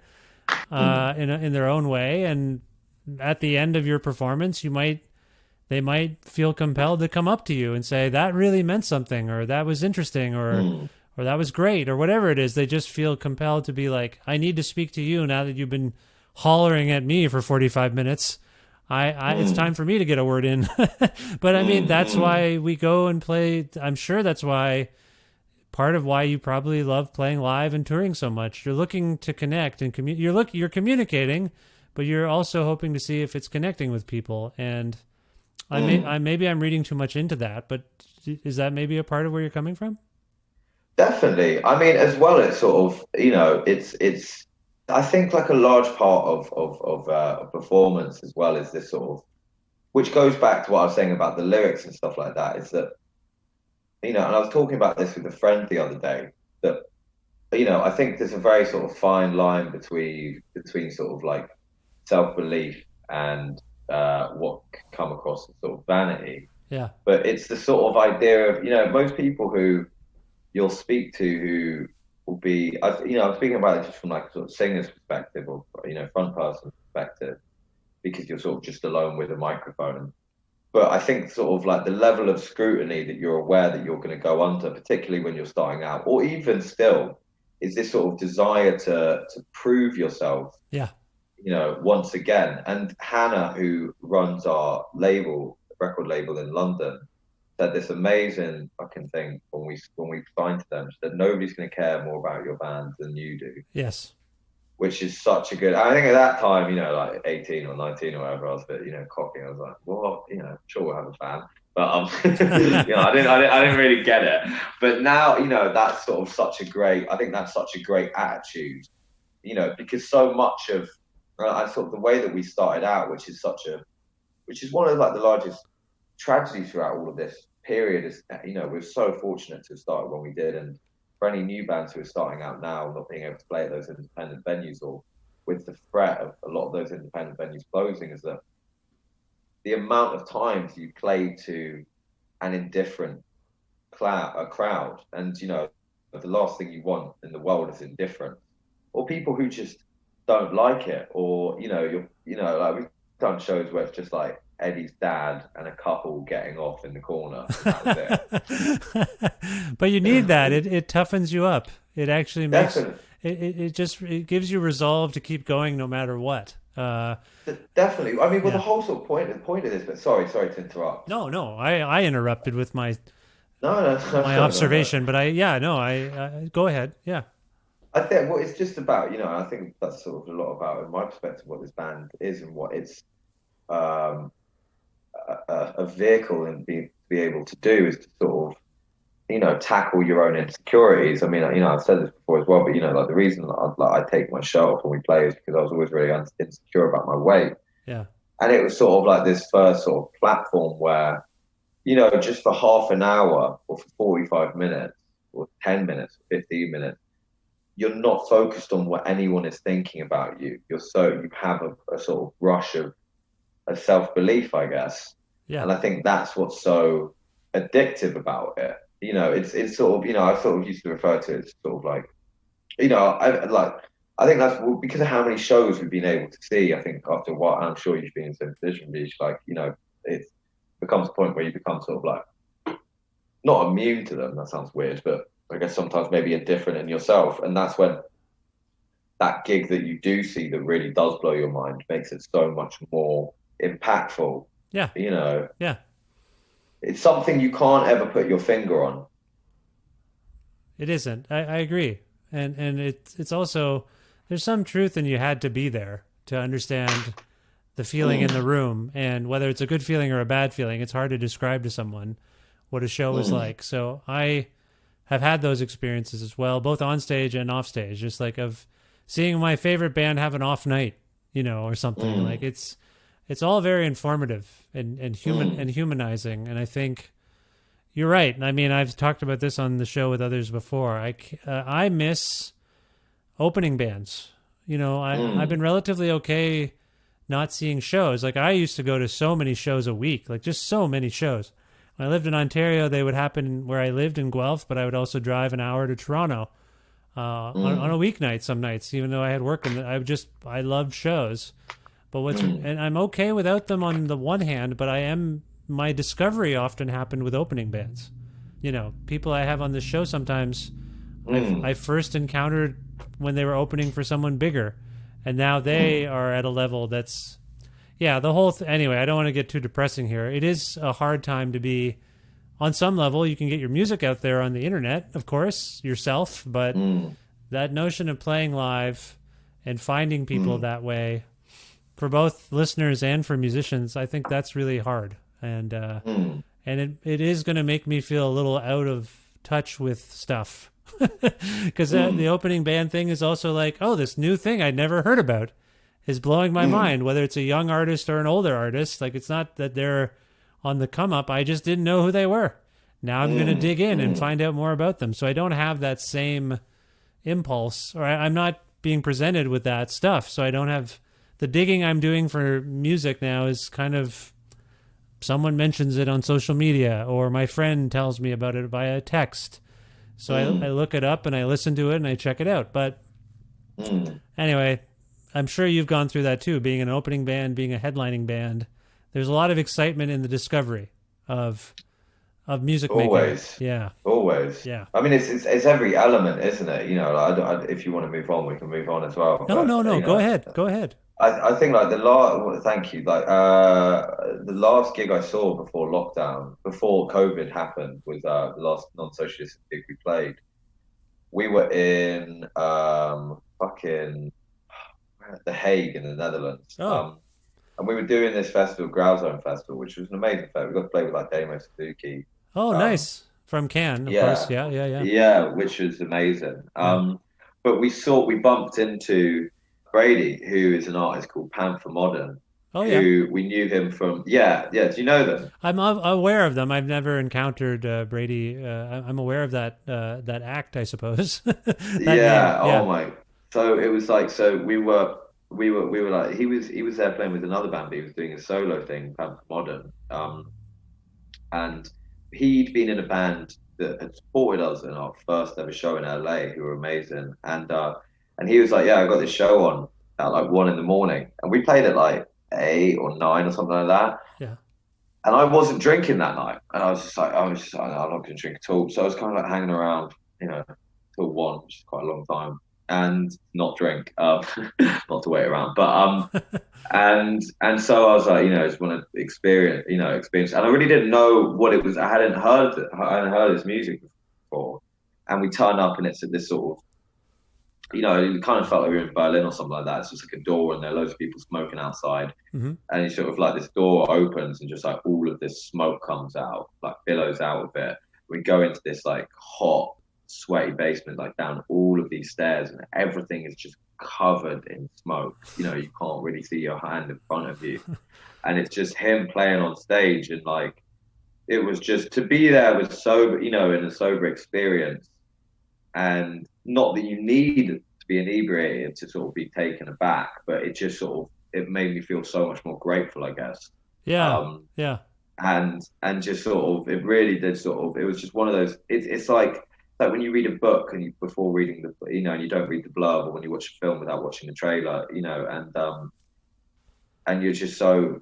in their own way. And at the end of your performance, they might feel compelled to come up to you and say, that really meant something, or that was interesting, or that was great, or whatever it is. They just feel compelled to be like, I need to speak to you now that you've been hollering at me for 45 minutes. It's time for me to get a word in. But I mean, that's why we go and play. I'm sure that's why, part of why you probably love playing live and touring so much. You're looking to connect and you're communicating, but you're also hoping to see if it's connecting with people. And maybe I'm reading too much into that, but is that maybe a part of where you're coming from? Definitely. I mean, as well, it's sort of, you know, it's. I think like a large part of performance as well is this sort of, which goes back to what I was saying about the lyrics and stuff like that. Is that, you know, and I was talking about this with a friend the other day. That, you know, I think there's a very sort of fine line between sort of like self-belief and what can come across as sort of vanity. Yeah. But it's the sort of idea of, you know, most people who you'll speak to who will be, you know, I'm speaking about it just from like a sort of singer's perspective or, you know, front person perspective, because you're sort of just alone with a microphone. But I think sort of like the level of scrutiny that you're aware that you're going to go under, particularly when you're starting out, or even still, is this sort of desire to prove yourself. Yeah. You know, once again. And Hannah, who runs our record label in London, said this amazing fucking thing when we signed to them. She said nobody's going to care more about your band than you do. Yes. Which is such a good. I think at that time, you know, like 18 or 19 or whatever, I was a bit, you know, cocky. I was like, well, you know, sure we'll have a band, but you know, I didn't really get it. But now, you know, that's sort of such a great. I think that's such a great attitude, you know, because so much of I sort of the way that we started out, which is one of like the largest tragedies throughout all of this period is, you know, we're so fortunate to start when we did, and for any new bands who are starting out now not being able to play at those independent venues, or with the threat of a lot of those independent venues closing, is that the amount of times you play to an indifferent crowd, and you know, the last thing you want in the world is indifference, or people who just don't like it, or you know, like we've done shows where it's just like Eddie's dad and a couple getting off in the corner. And that was it. But you need that. It toughens you up. It actually makes it gives you resolve to keep going no matter what. Definitely. I mean, well, the whole sort of point of this. But sorry to interrupt. No. I interrupted with my my observation. No. But I go ahead. Yeah. I think it's just about, you know, I think that's sort of a lot about, in my perspective, what this band is and what it's a vehicle and be able to do is to sort of, you know, tackle your own insecurities. I mean, you know, I've said this before as well, but you know, like the reason I take my shirt off when we play is because I was always really insecure about my weight. Yeah. And it was sort of like this first sort of platform where, you know, just for half an hour or for 45 minutes or 10 minutes, 15 minutes, you're not focused on what anyone is thinking about you. You have a sort of rush of self-belief, I guess. Yeah. And I think that's what's so addictive about it. You know, it's sort of, you know, I sort of used to refer to it as sort of like, you know, I think that's because of how many shows we've been able to see. I think after a while, and I'm sure you've been in the same position, Vish, like, you know, it becomes a point where you become sort of like not immune to them. That sounds weird, but I guess sometimes maybe indifferent in yourself. And that's when that gig that you do see that really does blow your mind makes it so much more impactful. Yeah. You know? Yeah. it's something you can't ever put your finger on. It isn't. I agree, and it's also there's some truth in you had to be there to understand the feeling in the room, and whether it's a good feeling or a bad feeling, it's hard to describe to someone what a show was like. So I have had those experiences as well, both on stage and off stage, just like of seeing my favorite band have an off night, or something. Like it's all very informative and human and humanizing. And I think you're right. I mean, I've talked about this on the show with others before. I miss opening bands. I've been relatively okay not seeing shows. Like I used to go to so many shows a week, like just so many shows. When I lived in Ontario, they would happen where I lived in Guelph, but I would also drive an hour to Toronto on a weeknight some nights, even though I had work. And I loved shows. But and I'm okay without them on the one hand, but my discovery often happened with opening bands. People I have on the show sometimes I first encountered when they were opening for someone bigger. And now they are at a level that's, the whole anyway, I don't want to get too depressing here. It is a hard time to be, on some level, you can get your music out there on the internet, of course, yourself, but that notion of playing live and finding people that way, for both listeners and for musicians, I think that's really hard. And it is going to make me feel a little out of touch with stuff. Because the opening band thing is also like, oh, this new thing I'd never heard about is blowing my mind, whether it's a young artist or an older artist. Like, it's not that they're on the come up. I just didn't know who they were. Now I'm going to dig in and find out more about them. So I don't have that same impulse, or I'm not being presented with that stuff. So I don't have the digging I'm doing for music now is kind of someone mentions it on social media, or my friend tells me about it via text. So I look it up and I listen to it and I check it out. But anyway, I'm sure you've gone through that too, being an opening band, being a headlining band. There's a lot of excitement in the discovery of music Always. making. Yeah. Always. Yeah. I mean, it's every element, isn't it? If you want to move on, we can move on as well. No. Go ahead. Go ahead. I think like thank you. Like the last gig I saw before lockdown, before COVID happened, was the last non-socialist gig we played. We were in fucking The Hague in the Netherlands. Oh. And we were doing this festival, Grauzoom Festival, which was an amazing festival. We got to play with like Damo Suzuki. Oh, nice. From Cannes, of course. Yeah. Yeah, which was amazing. But we bumped into Brady, who is an artist called Panther Modern. Oh, yeah. Who we knew him from. Yeah. Do you know them? I'm aware of them. I've never encountered Brady. I'm aware of that act, I suppose. Yeah. Oh my. So it was like, we were like, he was there playing with another band, but he was doing a solo thing, Panther Modern. And he'd been in a band that had supported us in our first ever show in LA, who were amazing. And he was like, yeah, I got this show on at like 1 a.m, and we played at like 8 or 9 or something like that. Yeah. And I wasn't drinking that night, and I was just like, I'm not going to drink at all. So I was kind of like hanging around, till 1, which is quite a long time, and not drink, not to wait around, but and so I was like, I just want to experience, and I really didn't know what it was. I hadn't heard his music before, and we turned up, and it's at this sort of, it kind of felt like we were in Berlin or something like that. It's just like a door, and there are loads of people smoking outside. Mm-hmm. And it's sort of like this door opens, and just like all of this smoke comes out, like billows out of it. We go into this like hot, sweaty basement, like down all of these stairs, and everything is just covered in smoke. You can't really see your hand in front of you. And it's just him playing on stage, and like, it was just, to be there was sober, in a sober experience. And not that you need to be inebriated to sort of be taken aback, but it just it made me feel so much more grateful, I guess. Yeah. Yeah. And just it really did it was just one of those, it's like when you read a book and before reading and you don't read the blurb, or when you watch a film without watching the trailer, and you're just so,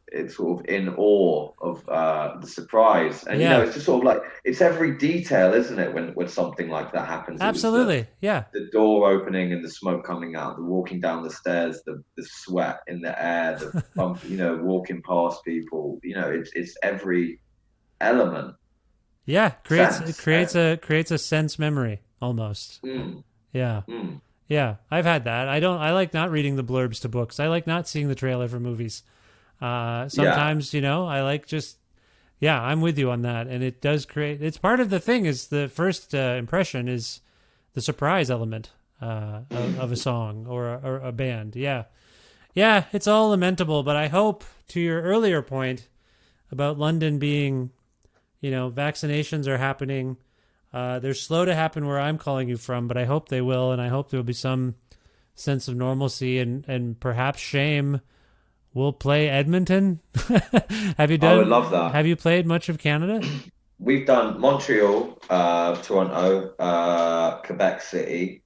it's sort of in awe of the surprise, and Yeah. it's just sort of like it's every detail, isn't it? When something like that happens, It was Absolutely. Yeah. the door opening and the smoke coming out, the walking down the stairs, the sweat in the air, the bump, walking past people. It's every element. Yeah. Sense. Creates a sense memory almost. Mm, Yeah. mm. Yeah. I've had that. I like not reading the blurbs to books. I like not seeing the trailer for movies. Sometimes, I like just, yeah, I'm with you on that. And it does it's part of the thing is the first impression is the surprise element of a song or a band. Yeah. Yeah, it's all lamentable, but I hope, to your earlier point about London being, vaccinations are happening. They're slow to happen where I'm calling you from, but I hope they will, and I hope there will be some sense of normalcy and perhaps Shame will play Edmonton. Have you done? I would love that. Have you played much of Canada? We've done Montreal, Toronto, Quebec City,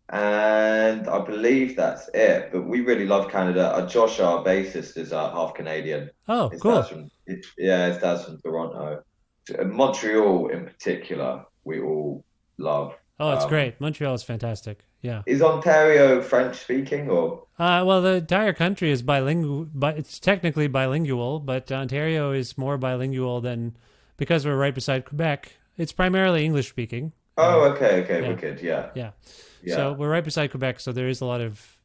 and I believe that's it. But we really love Canada. Josh, our bassist, is half Canadian. Oh, His cool. his dad's from Toronto. Montreal, in particular, we all love. Oh, it's great. Montreal is fantastic. Yeah. Is Ontario French speaking or? Well, the entire country is bilingual, but it's technically bilingual, but Ontario is more bilingual because we're right beside Quebec. It's primarily English speaking. Oh, okay, yeah. wicked, yeah. Yeah. So we're right beside Quebec, so there is a lot of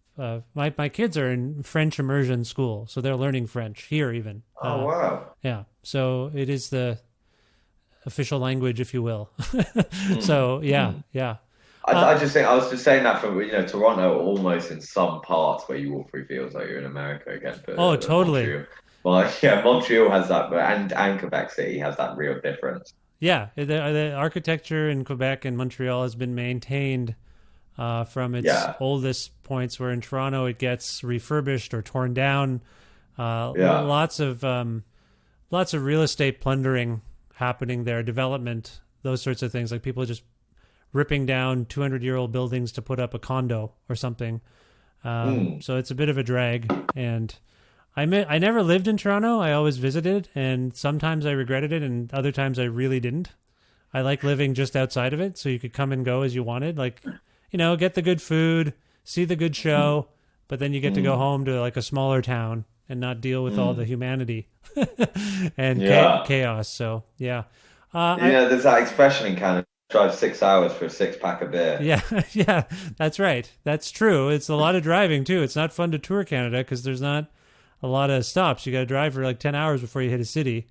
my kids are in French immersion school, so they're learning French here even. Oh, wow. Yeah. So it is the official language, if you will. So yeah. I just think I was just saying that for Toronto, almost in some parts where you walk through feels like you're in America again. But, totally. Montreal. Well, yeah, Montreal has that, and Quebec City has that real difference. Yeah, the architecture in Quebec and Montreal has been maintained from its oldest points. Where in Toronto it gets refurbished or torn down. Lots of real estate plundering happening there, development, those sorts of things, like people just ripping down 200-year-old buildings to put up a condo or something. So it's a bit of a drag. And I never lived in Toronto. I always visited, and sometimes I regretted it, and other times I really didn't. I like living just outside of it, so you could come and go as you wanted. Like, get the good food, see the good show, but then you get to go home to like a smaller town and not deal with all the humanity and chaos. So, yeah. There's that expression in Canada. Drive 6 hours for a 6-pack of beer. Yeah, that's right. That's true. It's a lot of driving too. It's not fun to tour Canada because there's not a lot of stops. You got to drive for like 10 hours before you hit a city.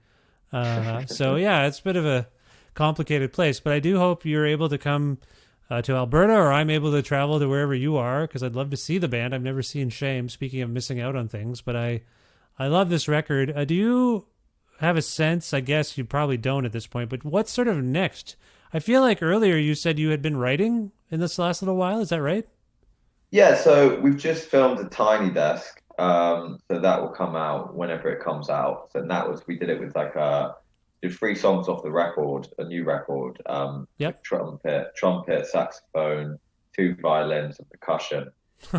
So yeah, it's a bit of a complicated place. But I do hope you're able to come to Alberta, or I'm able to travel to wherever you are, because I'd love to see the band. I've never seen Shame. Speaking of missing out on things, but I love this record. Do you have a sense? I guess you probably don't at this point. But what's sort of next? I feel like earlier you said you had been writing in this last little while. Is that right? Yeah, so we've just filmed a Tiny Desk. So that will come out whenever it comes out. So we did it with did 3 songs off the record, a new record. Trumpet, saxophone, 2 violins and percussion.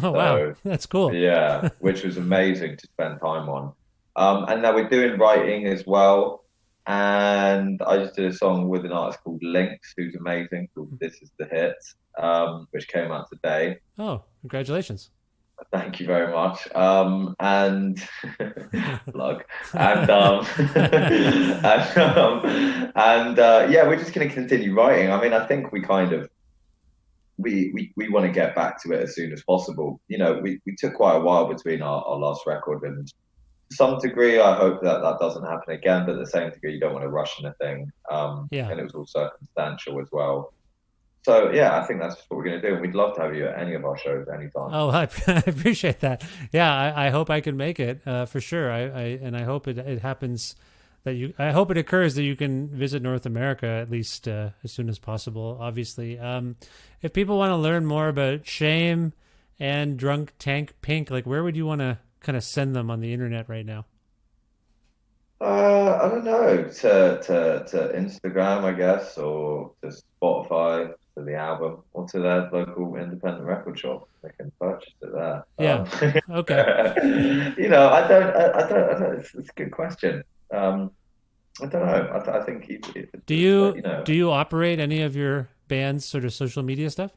Oh, wow. That's cool. Yeah, which was amazing to spend time on. And now we're doing writing as well. And I just did a song with an artist called Lynx, who's amazing, called This Is the Hit, which came out today. Oh, congratulations. Thank you very much. And plug. And we're just going to continue writing. I mean, I think we kind of we want to get back to it as soon as possible. We took quite a while between our last record, and to some degree, I hope that doesn't happen again. But at the same degree, you don't want to rush anything. And it was all circumstantial as well. So yeah, I think that's what we're going to do, and we'd love to have you at any of our shows anytime. Oh, I appreciate that. Yeah, I hope I can make it for sure. I hope it happens I hope it occurs that you can visit North America at least as soon as possible. Obviously, if people want to learn more about Shame and Drunk Tank Pink, like where would you want to kind of send them on the internet right now? I don't know, to Instagram, I guess, or to Spotify, to the album, or to their local independent record shop. They can purchase it there. Yeah. Okay. I don't. It's a good question. I don't know. I think Do you operate any of your band's sort of social media stuff?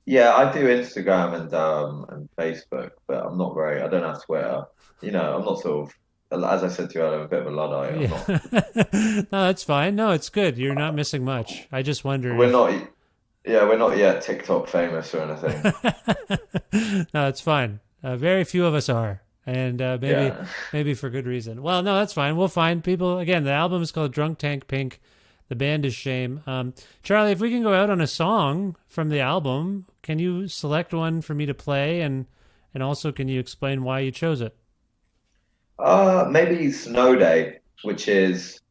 Yeah, I do Instagram and Facebook, but I'm not very. I don't have Twitter. I'm not sort of. As I said to you, I'm a bit of a luddite. I'm not. No, that's fine. No, it's good. You're not missing much. I just wonder. We're not. Yeah, we're not yet TikTok famous or anything. No, it's fine. Very few of us are, and maybe for good reason. Well, no, that's fine. We'll find people. Again, the album is called Drunk Tank Pink. The band is Shame. Charlie, if we can go out on a song from the album, can you select one for me to play, and also can you explain why you chose it? Maybe Snow Day, which is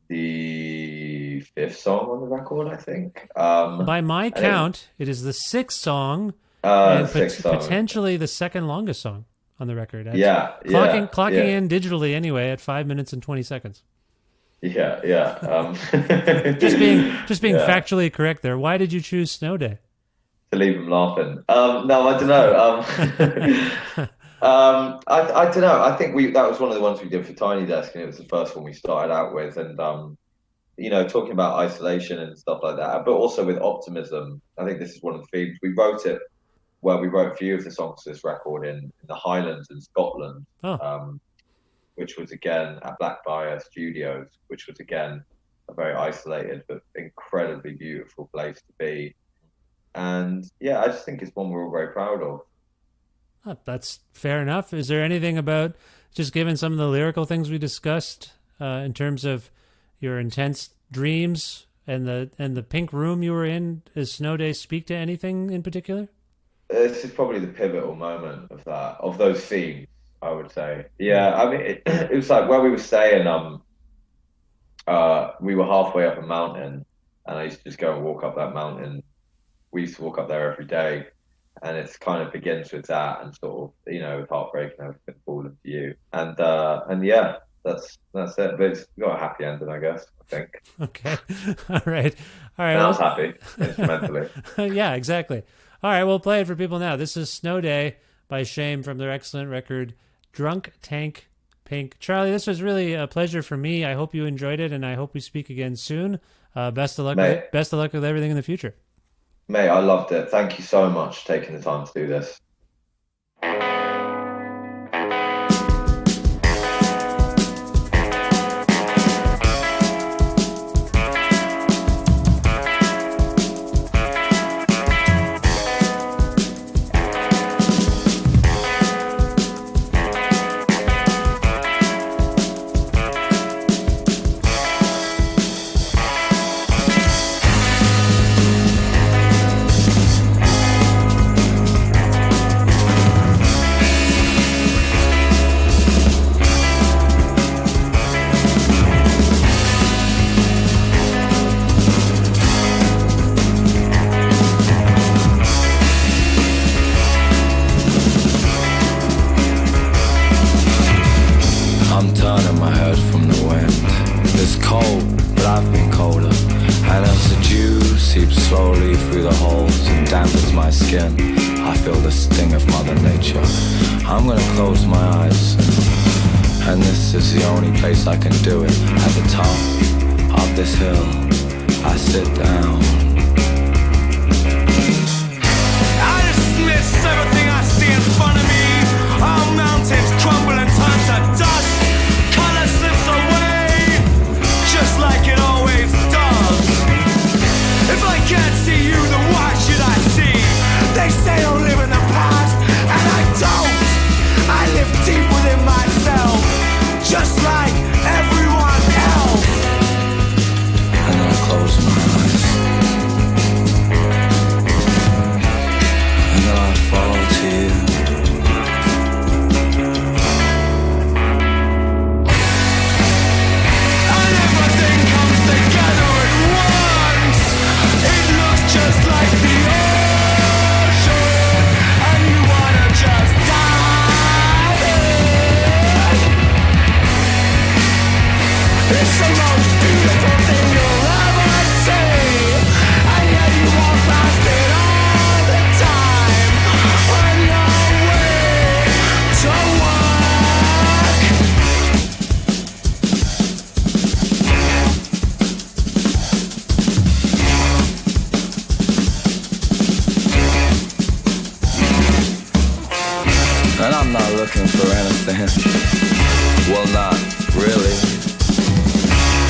the fifth song on the record, I think. By my count, it is the sixth song, potentially the second longest song on the record. Clocking in digitally anyway at 5 minutes and 20 seconds. Yeah. Just being factually correct there. Why did you choose Snow Day? To leave him laughing. No, I don't know. I don't know. I think that was one of the ones we did for Tiny Desk, and it was the first one we started out with. And talking about isolation and stuff like that, but also with optimism. I think this is one of the themes. We wrote a few of the songs for this record in the Highlands in Scotland. Which was again at Blackfire Studios, which was again a very isolated but incredibly beautiful place to be. And yeah, I just think it's one we're all very proud of. That's fair enough. Is there anything about, just given some of the lyrical things we discussed, in terms of your intense dreams and the pink room you were in, does Snow Day speak to anything in particular? This is probably the pivotal moment of those themes, I would say. Yeah, I mean, it was like where we were staying. We were halfway up a mountain, and I used to just go and walk up that mountain. We used to walk up there every day, and it's kind of begins with that, and sort of with heartbreak and everything falling to you, and yeah, that's it. But it's got a happy ending, I guess. I think. Okay, all right. I was happy instrumentally. Yeah, exactly. All right, we'll play it for people now. This is Snow Day by Shame from their excellent record, Drunk Tank Pink. Charlie, this was really a pleasure for me. I hope you enjoyed it, and I hope we speak again soon. Best of luck. Best of luck with everything in the future. Mate, I loved it. Thank you so much for taking the time to do this. I can do it. At the top of this hill, I sit down. I dismiss everything I see in front of me. All mountains crumble and turn to dust. Color slips away, just like it always does. If I can't see you, then why should I see? They say don't live in the past, and I don't. I live deep within myself, just like everyone else. And I close my eyes. asking for anything. Well, not really.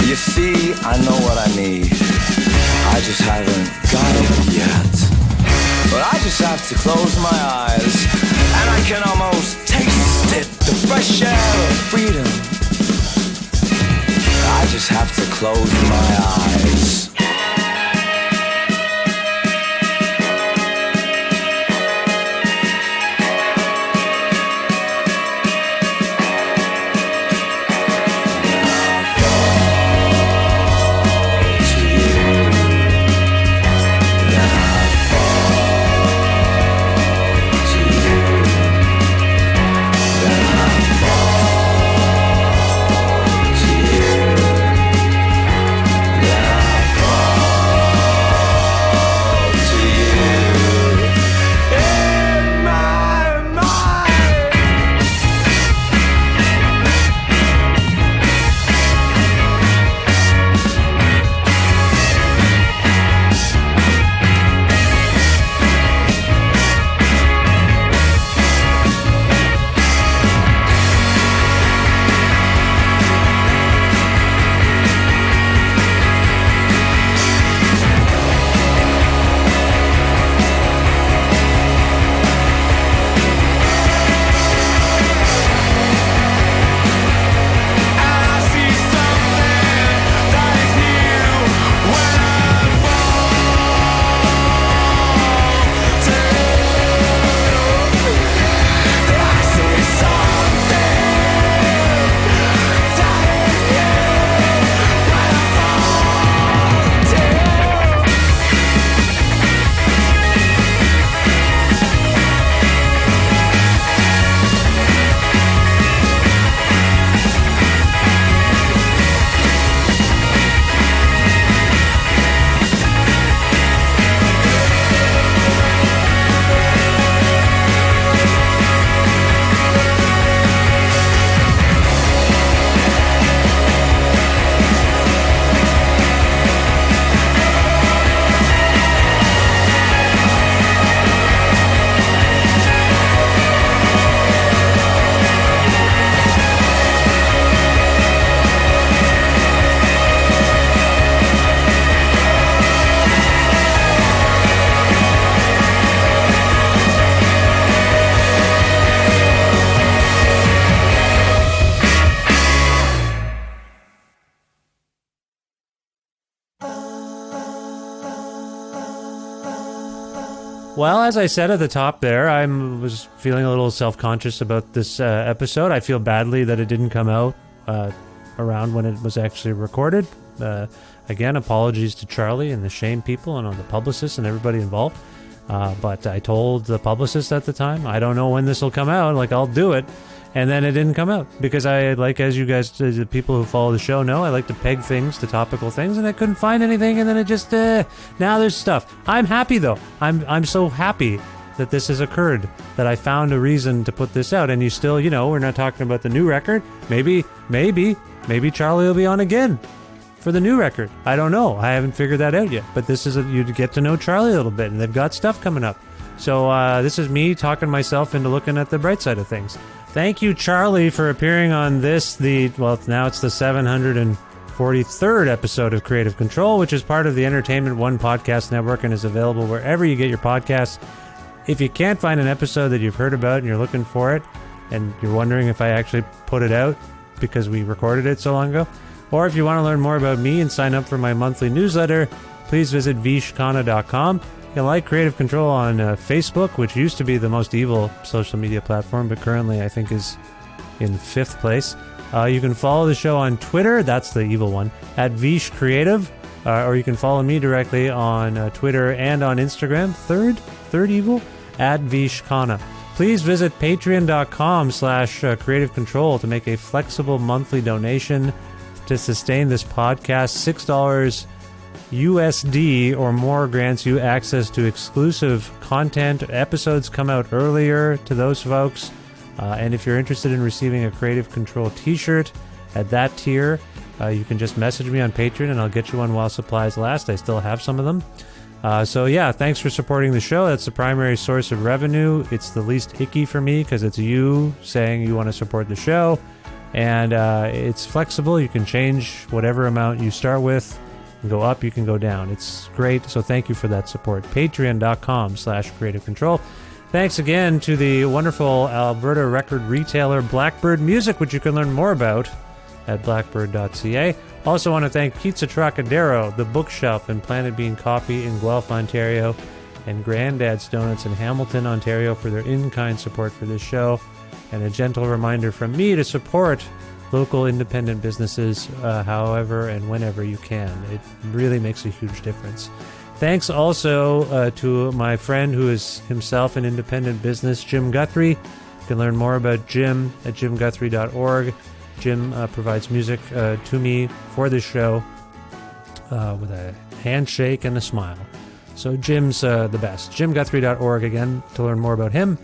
You see, I know what I need. I just haven't got it yet. But I just have to close my eyes, and I can almost taste it, the fresh air of freedom. I just have to close my eyes. Well, as I said at the top there, I was feeling a little self-conscious about this episode. I feel badly that it didn't come out around when it was actually recorded. Again, apologies to Charlie and the Shame people and all the publicists and everybody involved. But I told the publicist at the time, I don't know when this will come out, like I'll do it. And then it didn't come out because I like, as you guys, the people who follow the show know, I like to peg things to topical things, and I couldn't find anything, and then it just now there's stuff. I'm happy though. I'm so happy that this has occurred, that I found a reason to put this out. And you still, we're not talking about the new record. Maybe Charlie will be on again for the new record. I don't know. I haven't figured that out yet. But this is you get to know Charlie a little bit, and they've got stuff coming up. So this is me talking myself into looking at the bright side of things. Thank you, Charlie, for appearing on this, now it's the 743rd episode of Creative Control, which is part of the Entertainment One Podcast Network and is available wherever you get your podcasts. If you can't find an episode that you've heard about and you're looking for it, and you're wondering if I actually put it out because we recorded it so long ago, or if you want to learn more about me and sign up for my monthly newsletter, please visit vishkhanna.com. You can like Creative Control on Facebook, which used to be the most evil social media platform, but currently I think is in 5th place. You can follow the show on Twitter, that's the evil one, at Vish Creative, or you can follow me directly on Twitter and on Instagram, third evil, at Vish Khanna. Please visit patreon.com/Creative Control to make a flexible monthly donation to sustain this podcast. $6 USD or more grants you access to exclusive content. Episodes come out earlier to those folks. And if you're interested in receiving a Creative Control t-shirt at that tier, you can just message me on Patreon and I'll get you one while supplies last. I still have some of them. So yeah, thanks for supporting the show. That's the primary source of revenue. It's the least icky for me because it's you saying you want to support the show. And it's flexible. You can change whatever amount you start with. You can go up, you can go down. It's great. So thank you for that support. Patreon.com/Creative Control. Thanks again to the wonderful Alberta record retailer Blackbird Music, which you can learn more about at blackbird.ca. Also want to thank Pizza Trocadero, The Bookshelf, and Planet Bean Coffee in Guelph, Ontario, and Grandad's Donuts in Hamilton, Ontario for their in-kind support for this show. And a gentle reminder from me to support local independent businesses however and whenever you can. It really makes a huge difference. Thanks also to my friend who is himself an independent business, Jim Guthrie. You can learn more about Jim at jimguthrie.org. Jim provides music to me for this show with a handshake and a smile. So Jim's the best. jimguthrie.org again to learn more about him.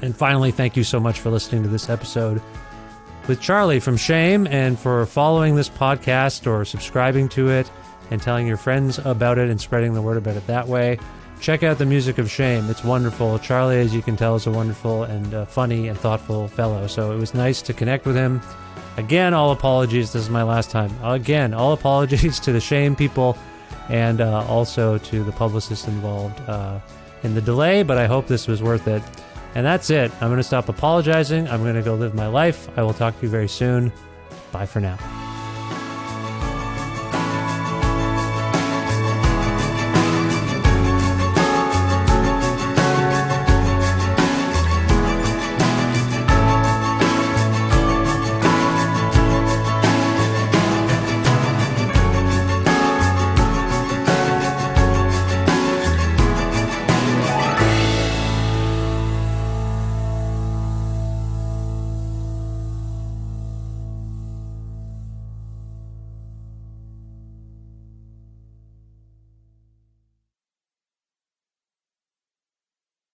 And finally, thank you so much for listening to this episode with Charlie from Shame, and for following this podcast or subscribing to it and telling your friends about it and spreading the word about it that way. Check out the music of Shame. It's wonderful. Charlie, as you can tell, is a wonderful and funny and thoughtful fellow. So it was nice to connect with him. Again, all apologies. This is my last time. Again, all apologies to the Shame people and also to the publicist involved in the delay, but I hope this was worth it. And that's it. I'm going to stop apologizing. I'm going to go live my life. I will talk to you very soon. Bye for now.